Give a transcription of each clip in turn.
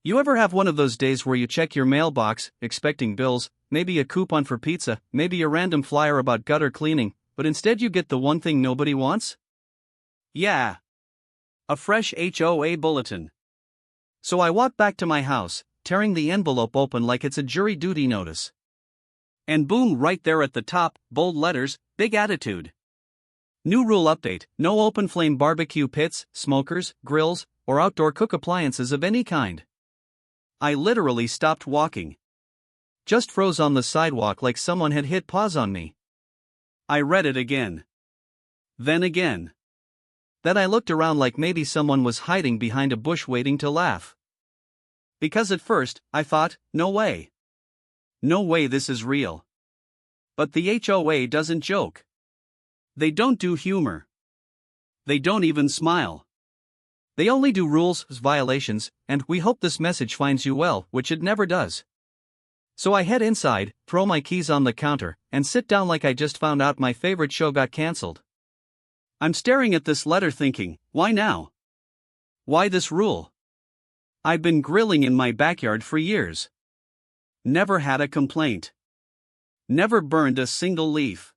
You ever have one of those days where you check your mailbox, expecting bills, maybe a coupon for pizza, maybe a random flyer about gutter cleaning, but instead you get the one thing nobody wants? Yeah. A fresh HOA bulletin. So I walk back to my house, tearing the envelope open like it's a jury duty notice. And boom, right there at the top, bold letters, big attitude. New rule update: no open flame barbecue pits, smokers, grills, or outdoor cook appliances of any kind. I literally stopped walking. Just froze on the sidewalk like someone had hit pause on me. I read it again. Then again. Then I looked around like maybe someone was hiding behind a bush waiting to laugh. Because at first, I thought, no way. No way this is real. But the HOA doesn't joke. They don't do humor. They don't even smile. They only do rules, violations, and we hope this message finds you well, which it never does. So I head inside, throw my keys on the counter, and sit down like I just found out my favorite show got cancelled. I'm staring at this letter thinking, why now? Why this rule? I've been grilling in my backyard for years. Never had a complaint. Never burned a single leaf.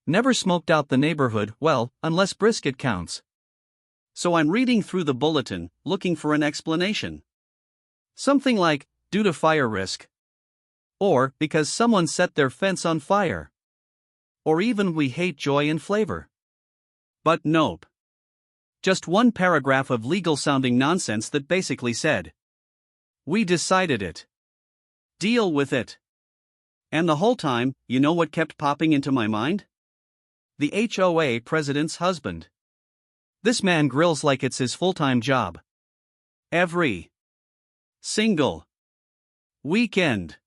Never smoked out the neighborhood, well, unless brisket counts. So I'm reading through the bulletin, looking for an explanation. Something like, due to fire risk. Or, because someone set their fence on fire. Or even we hate joy and flavor. But nope. Just one paragraph of legal-sounding nonsense that basically said, we decided it. Deal with it. And the whole time, you know what kept popping into my mind? The HOA president's husband. This man grills like it's his full-time job. Every single weekend.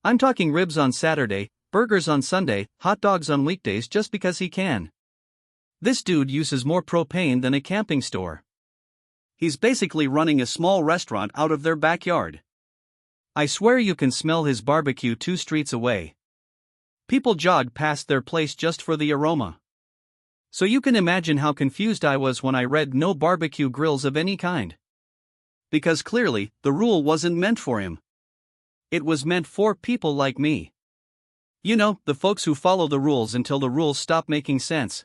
I'm talking ribs on Saturday, burgers on Sunday, hot dogs on weekdays just because he can. This dude uses more propane than a camping store. He's basically running a small restaurant out of their backyard. I swear you can smell his barbecue 2 streets away. People jog past their place just for the aroma. So you can imagine how confused I was when I read no barbecue grills of any kind. Because clearly, the rule wasn't meant for him. It was meant for people like me. You know, the folks who follow the rules until the rules stop making sense.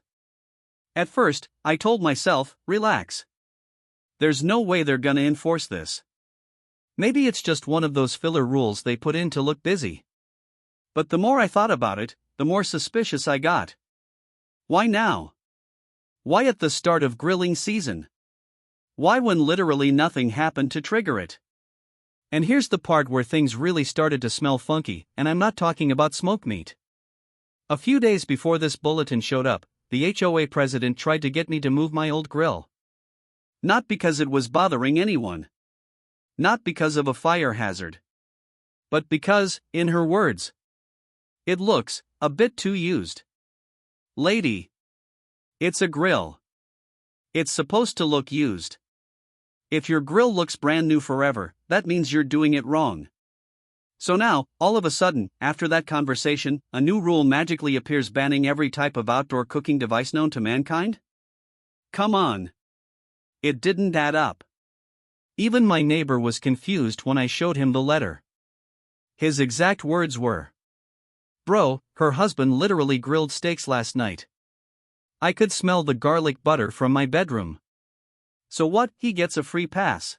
At first, I told myself, relax. There's no way they're gonna enforce this. Maybe it's just one of those filler rules they put in to look busy. But the more I thought about it, the more suspicious I got. Why now? Why at the start of grilling season? Why when literally nothing happened to trigger it? And here's the part where things really started to smell funky, and I'm not talking about smoked meat. A few days before this bulletin showed up, the HOA president tried to get me to move my old grill. Not because it was bothering anyone. Not because of a fire hazard. But because, in her words, it looks a bit too used. Lady. It's a grill. It's supposed to look used. If your grill looks brand new forever, that means you're doing it wrong. So now, all of a sudden, after that conversation, a new rule magically appears banning every type of outdoor cooking device known to mankind? Come on. It didn't add up. Even my neighbor was confused when I showed him the letter. His exact words were, "Bro, her husband literally grilled steaks last night. I could smell the garlic butter from my bedroom. So what, he gets a free pass?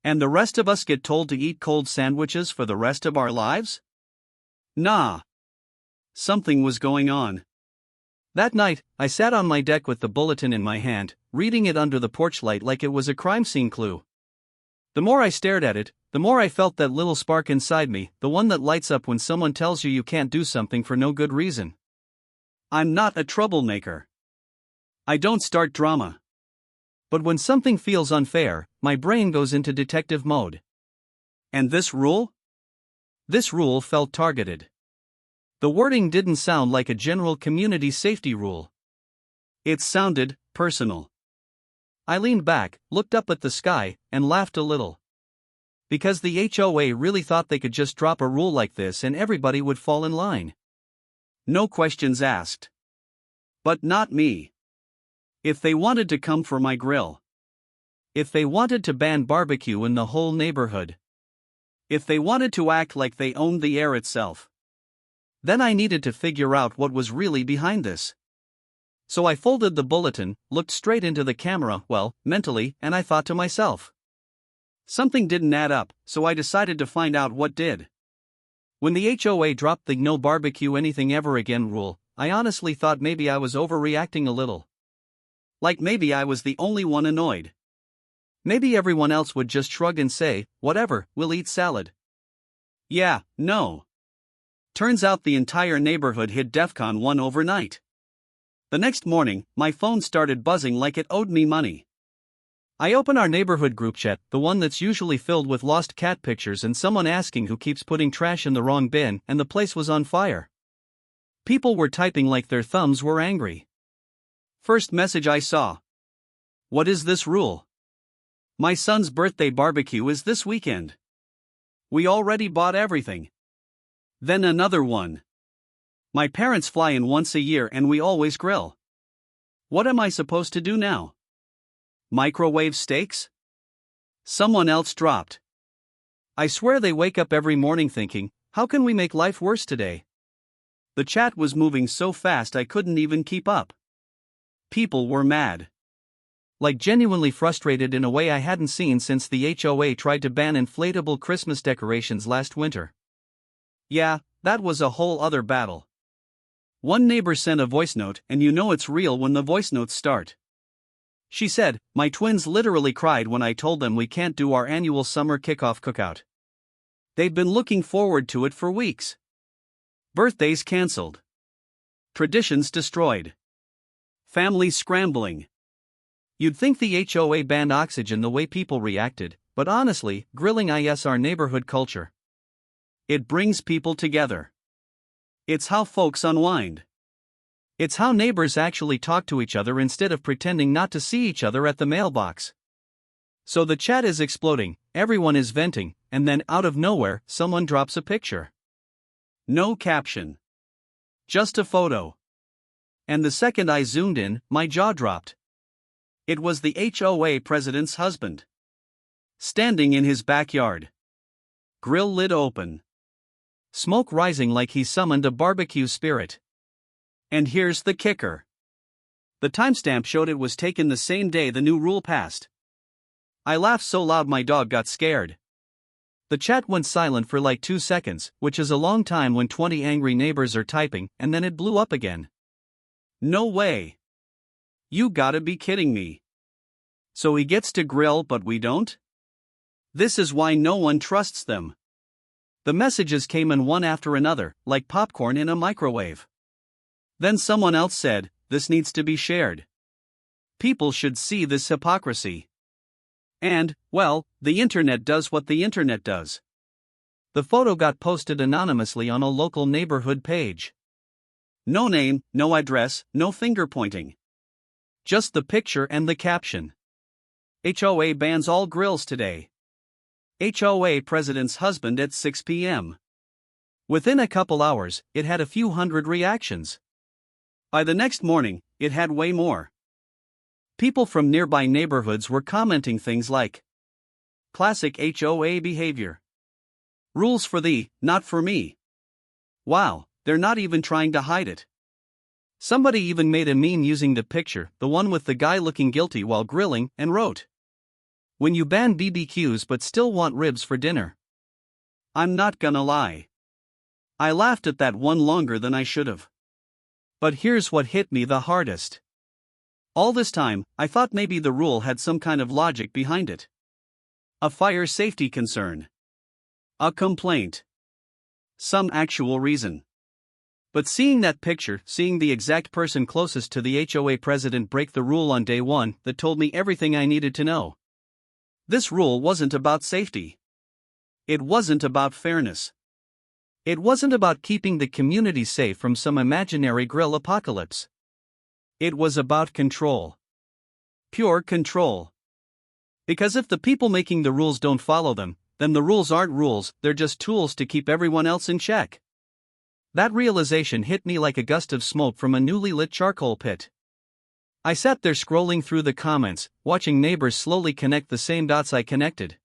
And the rest of us get told to eat cold sandwiches for the rest of our lives? Nah. Something was going on. That night, I sat on my deck with the bulletin in my hand, reading it under the porch light like it was a crime scene clue. The more I stared at it, the more I felt that little spark inside me, the one that lights up when someone tells you you can't do something for no good reason. I'm not a troublemaker. I don't start drama. But when something feels unfair, my brain goes into detective mode. And this rule? This rule felt targeted. The wording didn't sound like a general community safety rule. It sounded personal. I leaned back, looked up at the sky, and laughed a little. Because the HOA really thought they could just drop a rule like this and everybody would fall in line. No questions asked. But not me. If they wanted to come for my grill, If they wanted to ban barbecue in the whole neighborhood. If they wanted to act like they owned the air itself. Then I needed to figure out what was really behind this. So I folded the bulletin, looked straight into the camera, well, mentally, and I thought to myself. Something didn't add up, so I decided to find out what did. When the HOA dropped the no barbecue anything ever again rule, I honestly thought maybe I was overreacting a little. Like maybe I was the only one annoyed. Maybe everyone else would just shrug and say, whatever, we'll eat salad. Yeah, no. Turns out the entire neighborhood hit DEFCON 1 overnight. The next morning, my phone started buzzing like it owed me money. I open our neighborhood group chat, the one that's usually filled with lost cat pictures and someone asking who keeps putting trash in the wrong bin, and the place was on fire. People were typing like their thumbs were angry. First message I saw. What is this rule? My son's birthday barbecue is this weekend. We already bought everything. Then another one. My parents fly in once a year and we always grill. What am I supposed to do now? Microwave steaks? Someone else dropped. I swear they wake up every morning thinking, how can we make life worse today? The chat was moving so fast I couldn't even keep up. People were mad. Like genuinely frustrated in a way I hadn't seen since the HOA tried to ban inflatable Christmas decorations last winter. Yeah, that was a whole other battle. One neighbor sent a voice note, and you know it's real when the voice notes start. She said, my twins literally cried when I told them we can't do our annual summer kickoff cookout. They've been looking forward to it for weeks. Birthdays cancelled. Traditions destroyed. Families scrambling. You'd think the HOA banned oxygen the way people reacted, but honestly, grilling is our neighborhood culture. It brings people together. It's how folks unwind. It's how neighbors actually talk to each other instead of pretending not to see each other at the mailbox. So the chat is exploding, everyone is venting, and then out of nowhere, someone drops a picture. No caption. Just a photo. And the second I zoomed in, my jaw dropped. It was the HOA president's husband. Standing in his backyard. Grill lid open. Smoke rising like he summoned a barbecue spirit. And here's the kicker. The timestamp showed it was taken the same day the new rule passed. I laughed so loud my dog got scared. The chat went silent for like 2 seconds, which is a long time when 20 angry neighbors are typing, and then it blew up again. No way. You gotta be kidding me. So he gets to grill but we don't? This is why no one trusts them. The messages came in one after another, like popcorn in a microwave. Then someone else said, this needs to be shared. People should see this hypocrisy. And, well, the internet does what the internet does. The photo got posted anonymously on a local neighborhood page. No name, no address, no finger pointing. Just the picture and the caption. HOA bans all grills today. HOA president's husband at 6 p.m. Within a couple hours, it had a few hundred reactions. By the next morning, it had way more. People from nearby neighborhoods were commenting things like, classic HOA behavior. Rules for thee, not for me. Wow, they're not even trying to hide it. Somebody even made a meme using the picture, the one with the guy looking guilty while grilling, and wrote, when you ban BBQs but still want ribs for dinner. I'm not gonna lie. I laughed at that one longer than I should have. But here's what hit me the hardest. All this time, I thought maybe the rule had some kind of logic behind it. A fire safety concern. A complaint. Some actual reason. But seeing that picture, seeing the exact person closest to the HOA president break the rule on day one, that told me everything I needed to know. This rule wasn't about safety. It wasn't about fairness. It wasn't about keeping the community safe from some imaginary grill apocalypse. It was about control. Pure control. Because if the people making the rules don't follow them, then the rules aren't rules, they're just tools to keep everyone else in check. That realization hit me like a gust of smoke from a newly lit charcoal pit. I sat there scrolling through the comments, watching neighbors slowly connect the same dots I connected.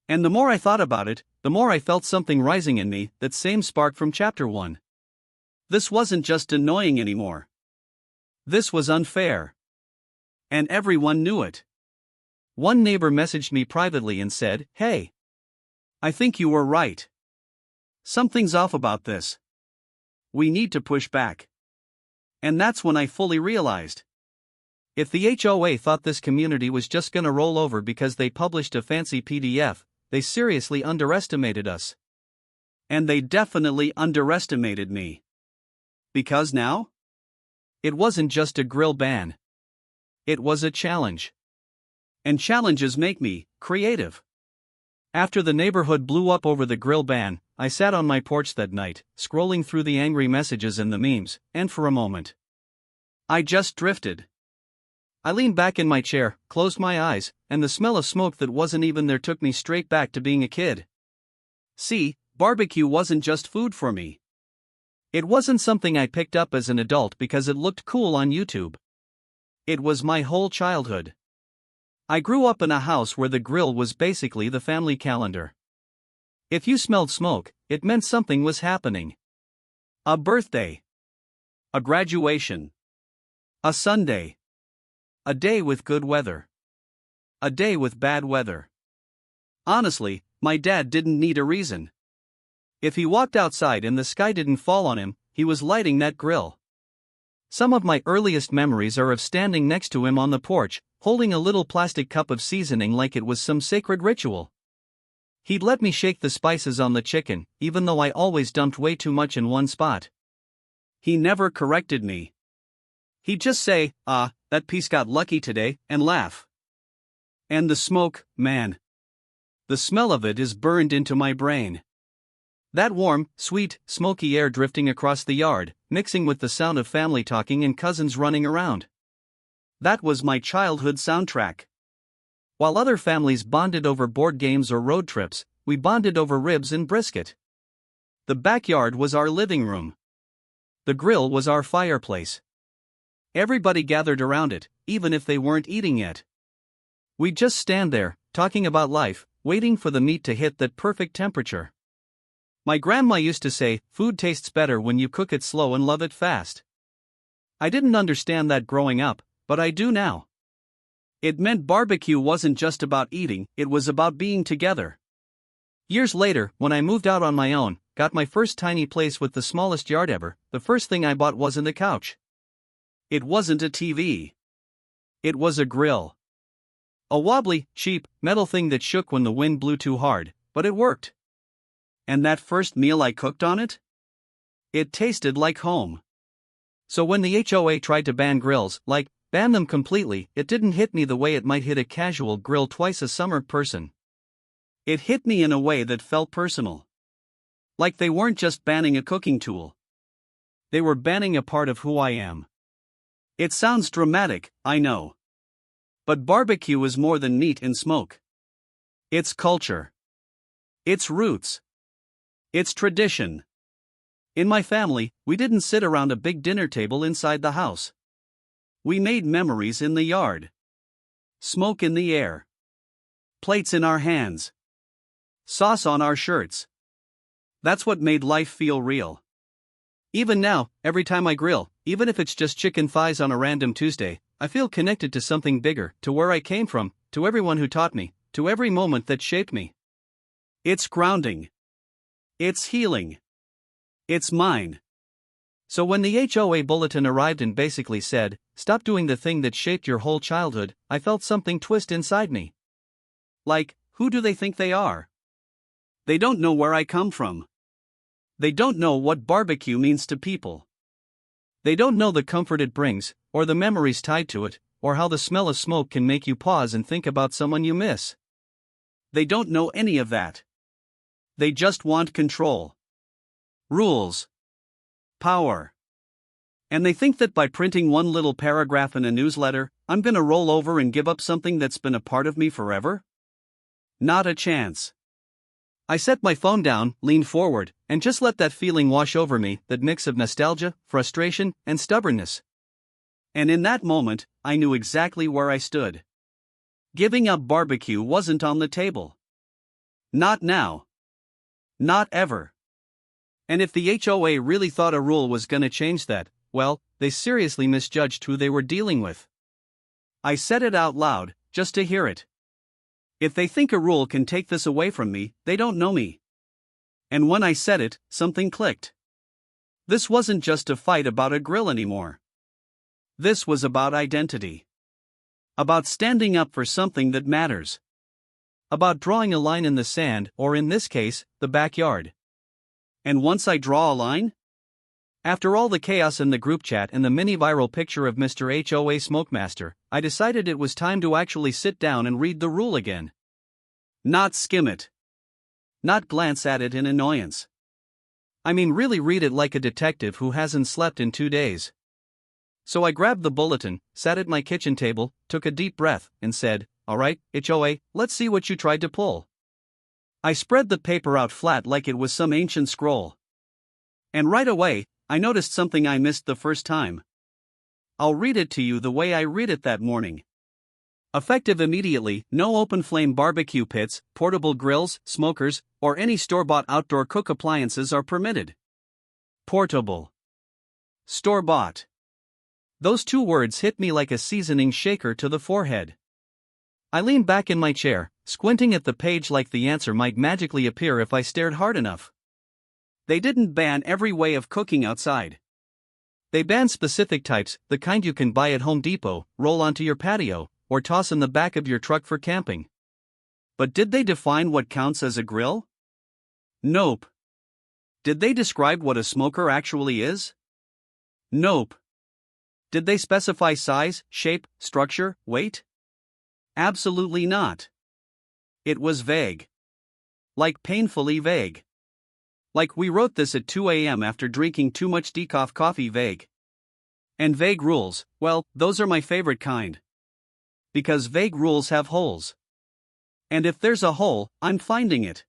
And the more I thought about it, the more I felt something rising in me, that same spark from chapter 1. This wasn't just annoying anymore. This was unfair. And everyone knew it. One neighbor messaged me privately and said, "Hey, I think you were right. Something's off about this. We need to push back." And that's when I fully realized. If the HOA thought this community was just gonna roll over because they published a fancy PDF, they seriously underestimated us. And they definitely underestimated me. Because now? It wasn't just a grill ban. It was a challenge. And challenges make me creative. After the neighborhood blew up over the grill ban, I sat on my porch that night, scrolling through the angry messages and the memes, and for a moment, I just drifted. I leaned back in my chair, closed my eyes, and the smell of smoke that wasn't even there took me straight back to being a kid. See, barbecue wasn't just food for me. It wasn't something I picked up as an adult because it looked cool on YouTube. It was my whole childhood. I grew up in a house where the grill was basically the family calendar. If you smelled smoke, it meant something was happening. A birthday. A graduation. A Sunday. A day with good weather. A day with bad weather. Honestly, my dad didn't need a reason. If he walked outside and the sky didn't fall on him, he was lighting that grill. Some of my earliest memories are of standing next to him on the porch, holding a little plastic cup of seasoning like it was some sacred ritual. He'd let me shake the spices on the chicken, even though I always dumped way too much in one spot. He never corrected me. He'd just say, that piece got lucky today, and laugh. And the smoke, man. The smell of it is burned into my brain. That warm, sweet, smoky air drifting across the yard, mixing with the sound of family talking and cousins running around. That was my childhood soundtrack. While other families bonded over board games or road trips, we bonded over ribs and brisket. The backyard was our living room. The grill was our fireplace. Everybody gathered around it, even if they weren't eating yet. We'd just stand there, talking about life, waiting for the meat to hit that perfect temperature. My grandma used to say, food tastes better when you cook it slow and love it fast. I didn't understand that growing up, but I do now. It meant barbecue wasn't just about eating, it was about being together. Years later, when I moved out on my own, got my first tiny place with the smallest yard ever, the first thing I bought wasn't a couch. It wasn't a TV. It was a grill. A wobbly, cheap, metal thing that shook when the wind blew too hard, but it worked. And that first meal I cooked on it? It tasted like home. So when the HOA tried to ban grills, ban them completely, it didn't hit me the way it might hit a casual grill twice a summer person. It hit me in a way that felt personal. Like they weren't just banning a cooking tool. They were banning a part of who I am. It sounds dramatic, I know. But barbecue is more than meat and smoke. It's culture. It's roots. It's tradition. In my family, we didn't sit around a big dinner table inside the house. We made memories in the yard. Smoke in the air. Plates in our hands. Sauce on our shirts. That's what made life feel real. Even now, every time I grill, even if it's just chicken thighs on a random Tuesday, I feel connected to something bigger, to where I came from, to everyone who taught me, to every moment that shaped me. It's grounding. It's healing. It's mine. So when the HOA bulletin arrived and basically said, "Stop doing the thing that shaped your whole childhood," I felt something twist inside me. Like, who do they think they are? They don't know where I come from. They don't know what barbecue means to people. They don't know the comfort it brings, or the memories tied to it, or how the smell of smoke can make you pause and think about someone you miss. They don't know any of that. They just want control. Rules. Power. And they think that by printing one little paragraph in a newsletter, I'm gonna roll over and give up something that's been a part of me forever? Not a chance. I set my phone down, leaned forward, and just let that feeling wash over me, that mix of nostalgia, frustration, and stubbornness. And in that moment, I knew exactly where I stood. Giving up barbecue wasn't on the table. Not now. Not ever. And if the HOA really thought a rule was gonna change that, well, they seriously misjudged who they were dealing with. I said it out loud, just to hear it. If they think a rule can take this away from me, they don't know me. And when I said it, something clicked. This wasn't just a fight about a grill anymore. This was about identity. About standing up for something that matters. About drawing a line in the sand, or in this case, the backyard. And once I draw a line? After all the chaos in the group chat and the mini-viral picture of Mr. HOA Smokemaster, I decided it was time to actually sit down and read the rule again. Not skim it. Not glance at it in annoyance. I mean, really read it like a detective who hasn't slept in 2 days. So I grabbed the bulletin, sat at my kitchen table, took a deep breath, and said, "Alright, HOA, let's see what you tried to pull." I spread the paper out flat like it was some ancient scroll. And right away, I noticed something I missed the first time. I'll read it to you the way I read it that morning. Effective immediately, no open flame barbecue pits, portable grills, smokers, or any store-bought outdoor cook appliances are permitted. Portable. Store-bought. Those two words hit me like a seasoning shaker to the forehead. I leaned back in my chair, squinting at the page like the answer might magically appear if I stared hard enough. They didn't ban every way of cooking outside. They banned specific types, the kind you can buy at Home Depot, roll onto your patio, or toss in the back of your truck for camping. But did they define what counts as a grill? Nope. Did they describe what a smoker actually is? Nope. Did they specify size, shape, structure, weight? Absolutely not. It was vague. Like painfully vague. Like we wrote this at 2 a.m. after drinking too much decaf coffee. Vague. And vague rules, well, those are my favorite kind. Because vague rules have holes. And if there's a hole, I'm finding it.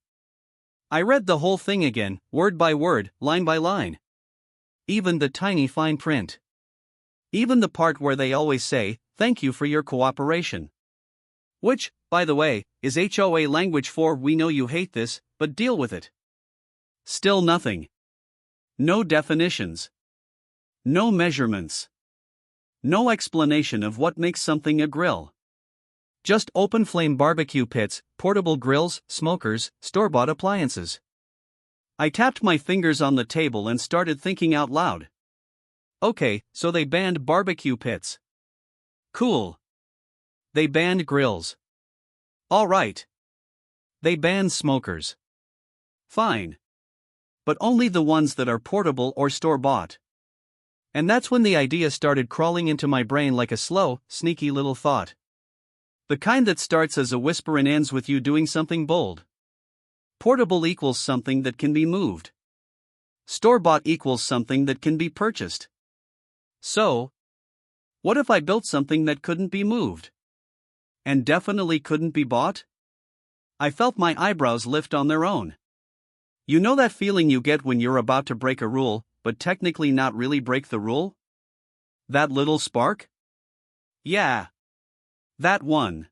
I read the whole thing again, word by word, line by line. Even the tiny fine print. Even the part where they always say, "Thank you for your cooperation." Which, by the way, is HOA language for "we know you hate this, but deal with it." Still nothing. No definitions. No measurements. No explanation of what makes something a grill. Just open flame barbecue pits, portable grills, smokers, store-bought appliances. I tapped my fingers on the table and started thinking out loud. Okay, so they banned barbecue pits. Cool. They banned grills. All right. They banned smokers. Fine. But only the ones that are portable or store-bought. And that's when the idea started crawling into my brain like a slow, sneaky little thought. The kind that starts as a whisper and ends with you doing something bold. Portable equals something that can be moved. Store-bought equals something that can be purchased. So, what if I built something that couldn't be moved? And definitely couldn't be bought? I felt my eyebrows lift on their own. You know that feeling you get when you're about to break a rule, but technically not really break the rule? That little spark? Yeah. That one.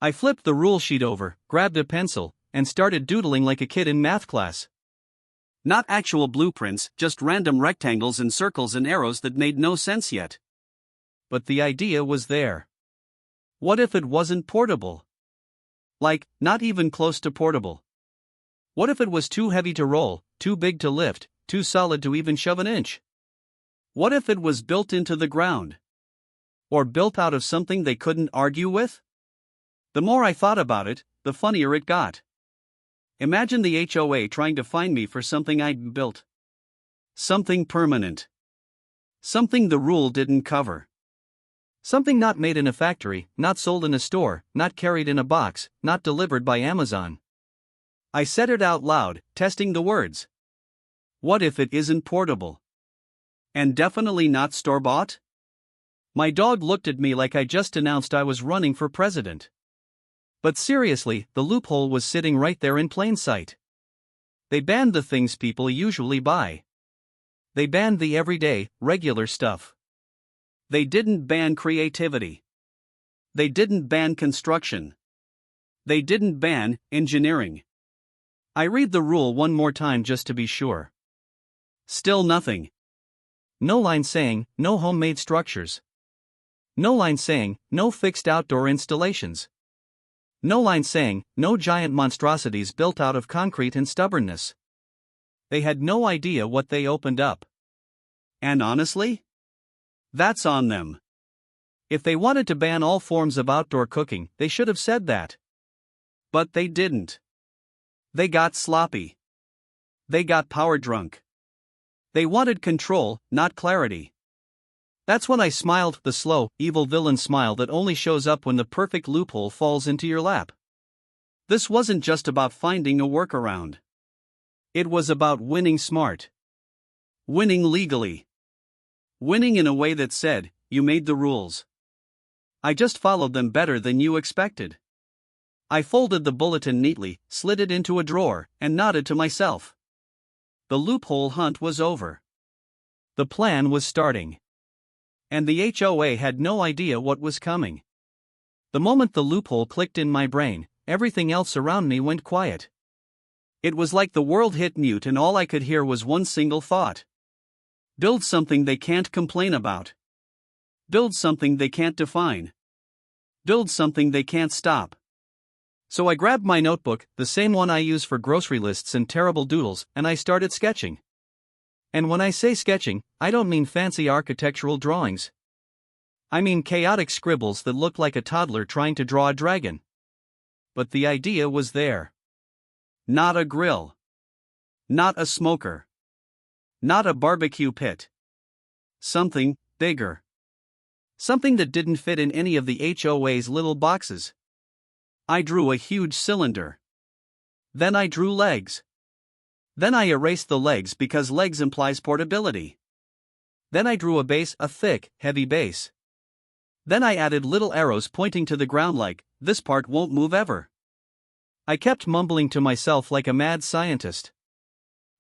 I flipped the rule sheet over, grabbed a pencil, and started doodling like a kid in math class. Not actual blueprints, just random rectangles and circles and arrows that made no sense yet. But the idea was there. What if it wasn't portable? Like, not even close to portable. What if it was too heavy to roll, too big to lift, too solid to even shove an inch? What if it was built into the ground? Or built out of something they couldn't argue with? The more I thought about it, the funnier it got. Imagine the HOA trying to find me for something I'd built. Something permanent. Something the rule didn't cover. Something not made in a factory, not sold in a store, not carried in a box, not delivered by Amazon. I said it out loud, testing the words. What if it isn't portable? And definitely not store-bought? My dog looked at me like I just announced I was running for president. But seriously, the loophole was sitting right there in plain sight. They banned the things people usually buy. They banned the everyday, regular stuff. They didn't ban creativity. They didn't ban construction. They didn't ban engineering. I read the rule one more time just to be sure. Still nothing. No line saying, no homemade structures. No line saying, no fixed outdoor installations. No line saying, no giant monstrosities built out of concrete and stubbornness. They had no idea what they opened up. And honestly, that's on them. If they wanted to ban all forms of outdoor cooking, they should have said that. But they didn't. They got sloppy. They got power drunk. They wanted control, not clarity. That's when I smiled, the slow, evil villain smile that only shows up when the perfect loophole falls into your lap. This wasn't just about finding a workaround. It was about winning smart. Winning legally. Winning in a way that said, you made the rules. I just followed them better than you expected. I folded the bulletin neatly, slid it into a drawer, and nodded to myself. The loophole hunt was over. The plan was starting. And the HOA had no idea what was coming. The moment the loophole clicked in my brain, everything else around me went quiet. It was like the world hit mute and all I could hear was one single thought. Build something they can't complain about. Build something they can't define. Build something they can't stop. So I grabbed my notebook, the same one I use for grocery lists and terrible doodles, and I started sketching. And when I say sketching, I don't mean fancy architectural drawings. I mean chaotic scribbles that look like a toddler trying to draw a dragon. But the idea was there. Not a grill. Not a smoker. Not a barbecue pit. Something bigger. Something that didn't fit in any of the HOA's little boxes. I drew a huge cylinder. Then I drew legs. Then I erased the legs because legs implies portability. Then I drew a base, a thick, heavy base. Then I added little arrows pointing to the ground like, this part won't move ever. I kept mumbling to myself like a mad scientist.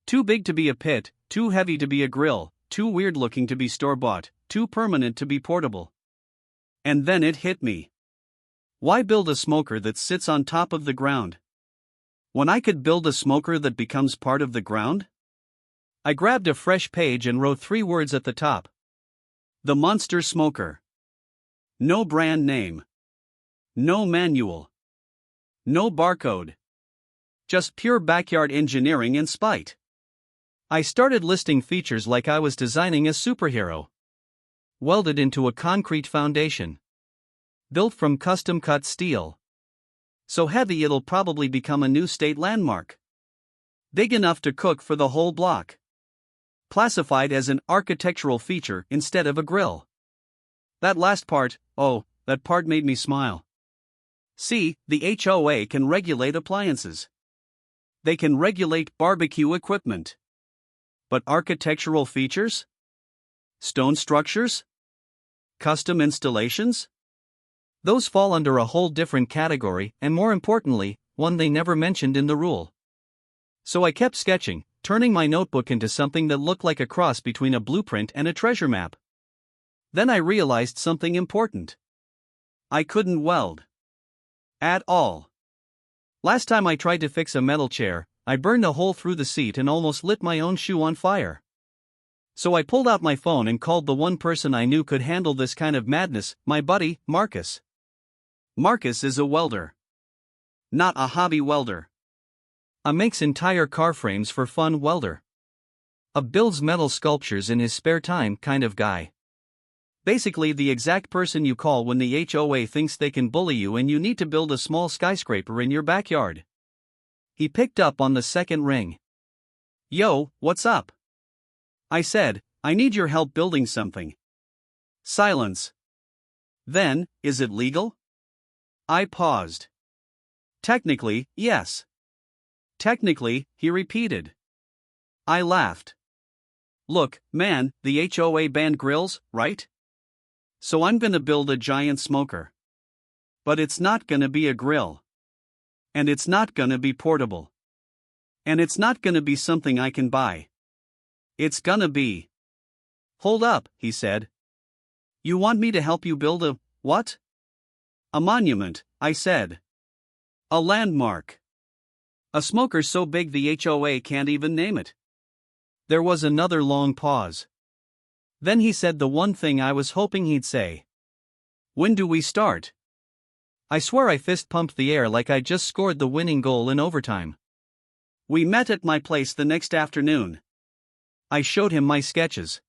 Too big to be a pit, too heavy to be a grill, too weird looking to be store-bought, too permanent to be portable. And then it hit me. Why build a smoker that sits on top of the ground, when I could build a smoker that becomes part of the ground? I grabbed a fresh page and wrote 3 words at the top. The Monster Smoker. No brand name. No manual. No barcode. Just pure backyard engineering and spite. I started listing features like I was designing a superhero. Welded into a concrete foundation. Built from custom-cut steel. So heavy it'll probably become a new state landmark. Big enough to cook for the whole block. Classified as an architectural feature instead of a grill. That last part, oh, that part made me smile. See, the HOA can regulate appliances. They can regulate barbecue equipment. But architectural features? Stone structures? Custom installations? Those fall under a whole different category, and more importantly, one they never mentioned in the rule. So I kept sketching, turning my notebook into something that looked like a cross between a blueprint and a treasure map. Then I realized something important. I couldn't weld. At all. Last time I tried to fix a metal chair, I burned a hole through the seat and almost lit my own shoe on fire. So I pulled out my phone and called the one person I knew could handle this kind of madness, my buddy, Marcus. Marcus is a welder. Not a hobby welder. A makes entire car frames for fun welder. A builds metal sculptures in his spare time kind of guy. Basically the exact person you call when the HOA thinks they can bully you and you need to build a small skyscraper in your backyard. He picked up on the second ring. Yo, what's up? I said, I need your help building something. Silence. Then, is it legal? I paused. Technically, yes. Technically, he repeated. I laughed. Look, man, the HOA banned grills, right? So I'm gonna build a giant smoker. But it's not gonna be a grill. And it's not gonna be portable. And it's not gonna be something I can buy. It's gonna be. Hold up, he said. You want me to help you build a, what? A monument, I said. A landmark. A smoker so big the HOA can't even name it. There was another long pause. Then he said the one thing I was hoping he'd say. When do we start? I swear I fist-pumped the air like I'd just scored the winning goal in overtime. We met at my place the next afternoon. I showed him my sketches.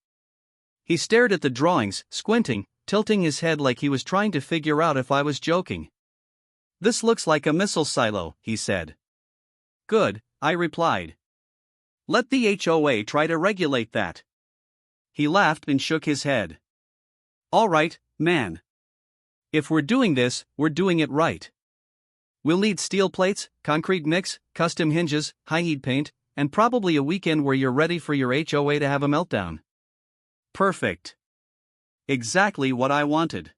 He stared at the drawings, squinting, tilting his head like he was trying to figure out if I was joking. This looks like a missile silo, he said. Good, I replied. Let the HOA try to regulate that. He laughed and shook his head. All right, man. If we're doing this, we're doing it right. We'll need steel plates, concrete mix, custom hinges, high-heat paint, and probably a weekend where you're ready for your HOA to have a meltdown. Perfect. Exactly what I wanted.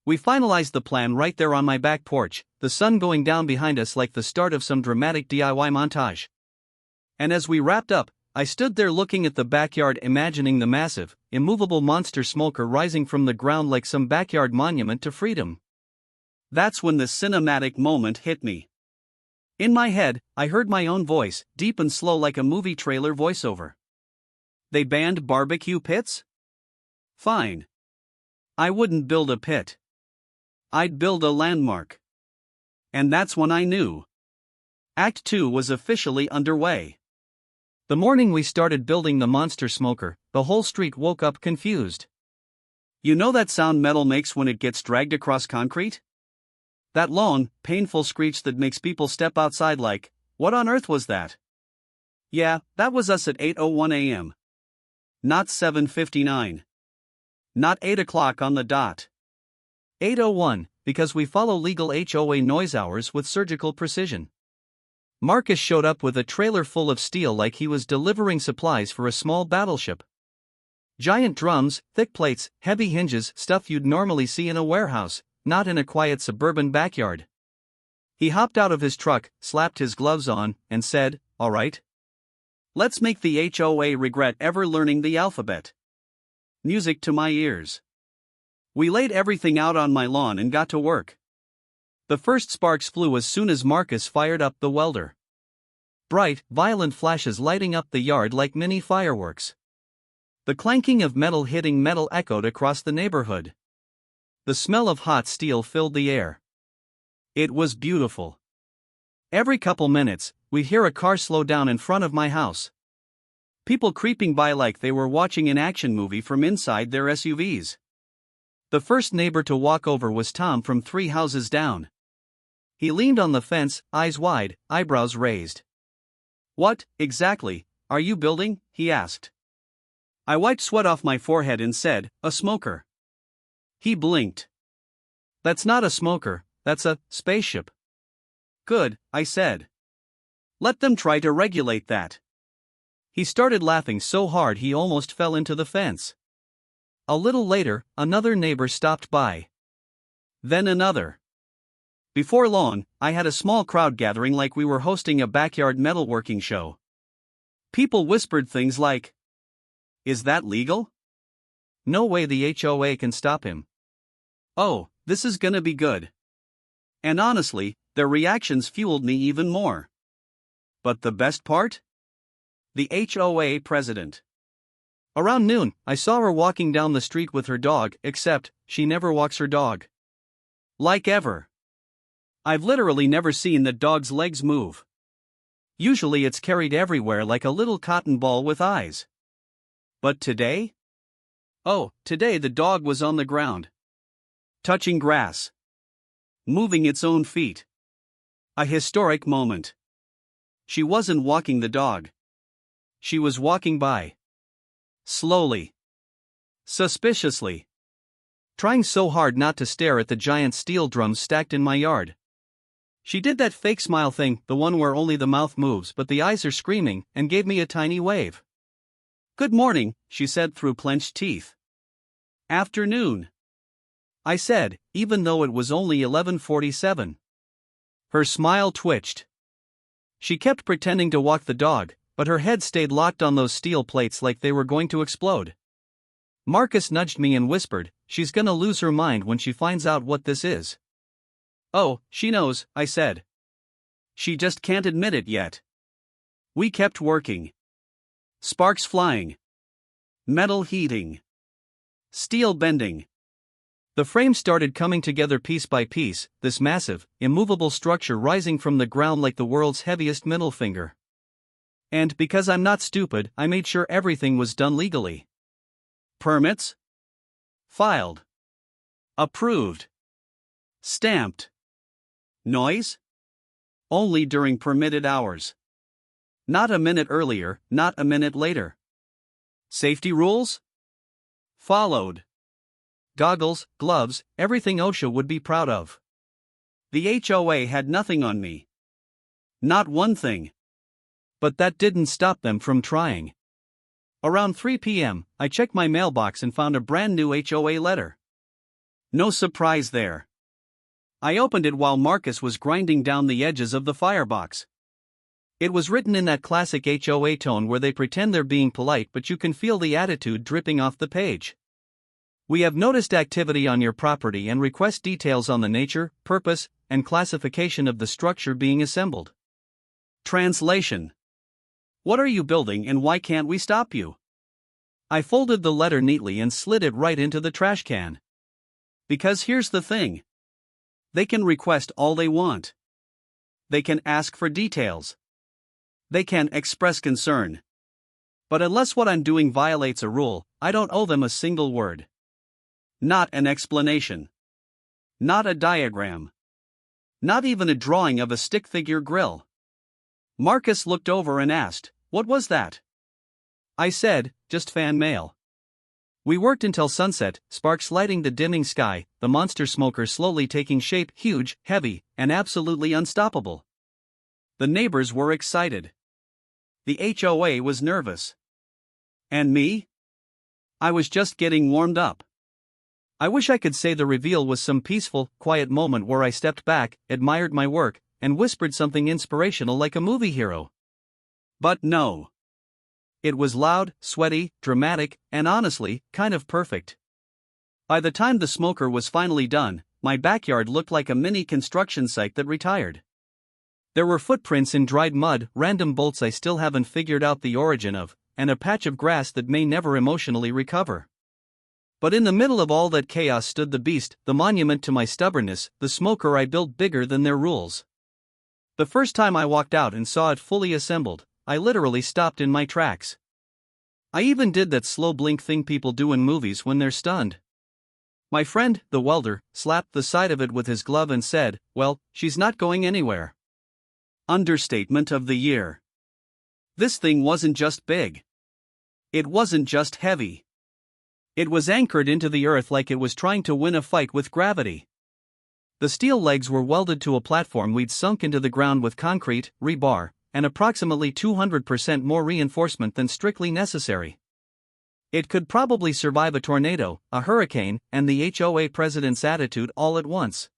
We finalized the plan right there on my back porch, the sun going down behind us like the start of some dramatic DIY montage. And as we wrapped up, I stood there looking at the backyard, imagining the massive, immovable monster smoker rising from the ground like some backyard monument to freedom. That's when the cinematic moment hit me. In my head, I heard my own voice, deep and slow like a movie trailer voiceover. They banned barbecue pits? Fine. I wouldn't build a pit. I'd build a landmark. And that's when I knew. Act 2 was officially underway. The morning we started building the monster smoker, the whole street woke up confused. You know that sound metal makes when it gets dragged across concrete? That long, painful screech that makes people step outside like, what on earth was that? Yeah, that was us at 8:01 a.m. Not 7:59. Not 8 o'clock on the dot. 8:01, because we follow legal HOA noise hours with surgical precision. Marcus showed up with a trailer full of steel like he was delivering supplies for a small battleship. Giant drums, thick plates, heavy hinges, stuff you'd normally see in a warehouse, not in a quiet suburban backyard. He hopped out of his truck, slapped his gloves on, and said, "All right. Let's make the HOA regret ever learning the alphabet." Music to my ears. We laid everything out on my lawn and got to work. The first sparks flew as soon as Marcus fired up the welder. Bright, violent flashes lighting up the yard like mini fireworks. The clanking of metal hitting metal echoed across the neighborhood. The smell of hot steel filled the air. It was beautiful. Every couple minutes, we'd hear a car slow down in front of my house. People creeping by like they were watching an action movie from inside their SUVs. The first neighbor to walk over was Tom from 3 houses down. He leaned on the fence, eyes wide, eyebrows raised. "What, exactly, are you building?" he asked. I wiped sweat off my forehead and said, "A smoker." He blinked. "That's not a smoker, that's a spaceship." "Good," I said. "Let them try to regulate that." He started laughing so hard he almost fell into the fence. A little later, another neighbor stopped by. Then another. Before long, I had a small crowd gathering like we were hosting a backyard metalworking show. People whispered things like, "Is that legal?" "No way the HOA can stop him." "Oh, this is gonna be good." And honestly, their reactions fueled me even more. But the best part? The HOA president. Around noon, I saw her walking down the street with her dog, except, she never walks her dog. Like ever. I've literally never seen the dog's legs move. Usually it's carried everywhere like a little cotton ball with eyes. But today? Oh, today the dog was on the ground. Touching grass. Moving its own feet. A historic moment. She wasn't walking the dog. She was walking by. Slowly. Suspiciously. Trying so hard not to stare at the giant steel drums stacked in my yard. She did that fake smile thing, the one where only the mouth moves but the eyes are screaming, and gave me a tiny wave. "Good morning," she said through clenched teeth. "Afternoon," I said, even though it was only 11:47. Her smile twitched. She kept pretending to walk the dog, but her head stayed locked on those steel plates like they were going to explode. Marcus nudged me and whispered, "She's gonna lose her mind when she finds out what this is." "Oh, she knows," I said. "She just can't admit it yet." We kept working. Sparks flying. Metal heating. Steel bending. The frame started coming together piece by piece, this massive, immovable structure rising from the ground like the world's heaviest middle finger. And because I'm not stupid, I made sure everything was done legally. Permits? Filed. Approved. Stamped. Noise? Only during permitted hours. Not a minute earlier, not a minute later. Safety rules? Followed. Goggles, gloves, everything OSHA would be proud of. The HOA had nothing on me. Not one thing. But that didn't stop them from trying. Around 3 p.m., I checked my mailbox and found a brand new HOA letter. No surprise there. I opened it while Marcus was grinding down the edges of the firebox. It was written in that classic HOA tone where they pretend they're being polite but you can feel the attitude dripping off the page. "We have noticed activity on your property and request details on the nature, purpose, and classification of the structure being assembled." Translation: What are you building and why can't we stop you? I folded the letter neatly and slid it right into the trash can. Because here's the thing. They can request all they want. They can ask for details. They can express concern. But unless what I'm doing violates a rule, I don't owe them a single word. Not an explanation. Not a diagram. Not even a drawing of a stick figure grill. Marcus looked over and asked, "What was that?" I said, "Just fan mail." We worked until sunset, sparks lighting the dimming sky, the monster smoker slowly taking shape, huge, heavy, and absolutely unstoppable. The neighbors were excited. The HOA was nervous. And me? I was just getting warmed up. I wish I could say the reveal was some peaceful, quiet moment where I stepped back, admired my work, and whispered something inspirational like a movie hero. But no. It was loud, sweaty, dramatic, and honestly, kind of perfect. By the time the smoker was finally done, my backyard looked like a mini construction site that retired. There were footprints in dried mud, random bolts I still haven't figured out the origin of, and a patch of grass that may never emotionally recover. But in the middle of all that chaos stood the beast, the monument to my stubbornness, the smoker I built bigger than their rules. The first time I walked out and saw it fully assembled, I literally stopped in my tracks. I even did that slow blink thing people do in movies when they're stunned. My friend, the welder, slapped the side of it with his glove and said, "Well, she's not going anywhere." Understatement of the year. This thing wasn't just big. It wasn't just heavy. It was anchored into the earth like it was trying to win a fight with gravity. The steel legs were welded to a platform we'd sunk into the ground with concrete, rebar, and approximately 200% more reinforcement than strictly necessary. It could probably survive a tornado, a hurricane, and the HOA president's attitude all at once.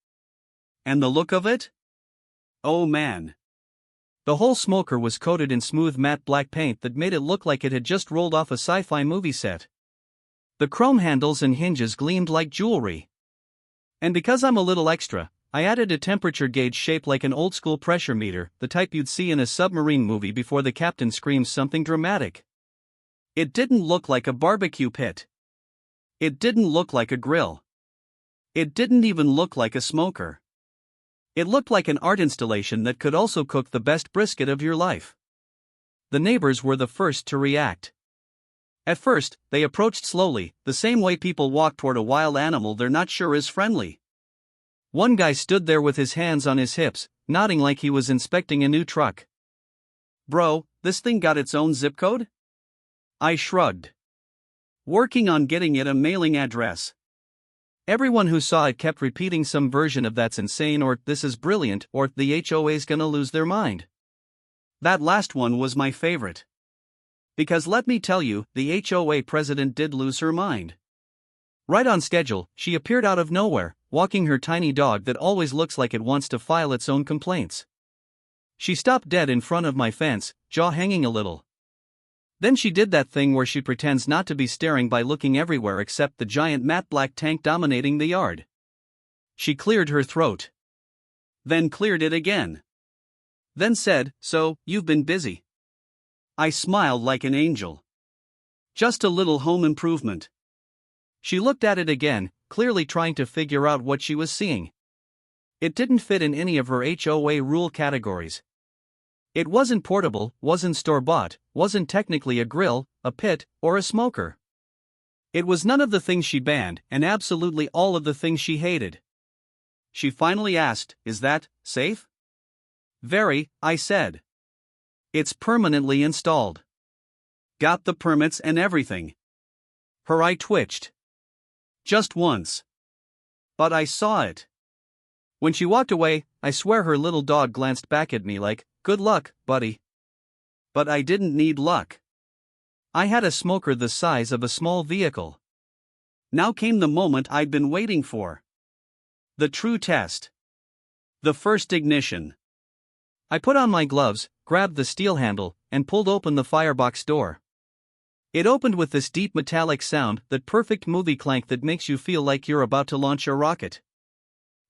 And the look of it? Oh man. The whole smoker was coated in smooth matte black paint that made it look like it had just rolled off a sci-fi movie set. The chrome handles and hinges gleamed like jewelry. And because I'm a little extra, I added a temperature gauge shaped like an old-school pressure meter, the type you'd see in a submarine movie before the captain screams something dramatic. It didn't look like a barbecue pit. It didn't look like a grill. It didn't even look like a smoker. It looked like an art installation that could also cook the best brisket of your life. The neighbors were the first to react. At first, they approached slowly, the same way people walk toward a wild animal they're not sure is friendly. One guy stood there with his hands on his hips, nodding like he was inspecting a new truck. "Bro, this thing got its own zip code?" I shrugged. Working on getting it a mailing address. Everyone who saw it kept repeating some version of "That's insane" or "This is brilliant" or "The HOA's gonna lose their mind." That last one was my favorite. Because let me tell you, the HOA president did lose her mind. Right on schedule, she appeared out of nowhere, walking her tiny dog that always looks like it wants to file its own complaints. She stopped dead in front of my fence, jaw hanging a little. Then she did that thing where she pretends not to be staring by looking everywhere except the giant matte black tank dominating the yard. She cleared her throat. Then cleared it again. Then said, "So, you've been busy." I smiled like an angel. "Just a little home improvement." She looked at it again, clearly trying to figure out what she was seeing. It didn't fit in any of her HOA rule categories. It wasn't portable, wasn't store-bought, wasn't technically a grill, a pit, or a smoker. It was none of the things she banned, and absolutely all of the things she hated. She finally asked, "Is that safe?" "Very," I said. "It's permanently installed. Got the permits and everything." Her eye twitched. Just once. But I saw it. When she walked away, I swear her little dog glanced back at me like, "Good luck, buddy." But I didn't need luck. I had a smoker the size of a small vehicle. Now came the moment I'd been waiting for. The true test. The first ignition. I put on my gloves, grabbed the steel handle, and pulled open the firebox door. It opened with this deep metallic sound, that perfect movie clank that makes you feel like you're about to launch a rocket.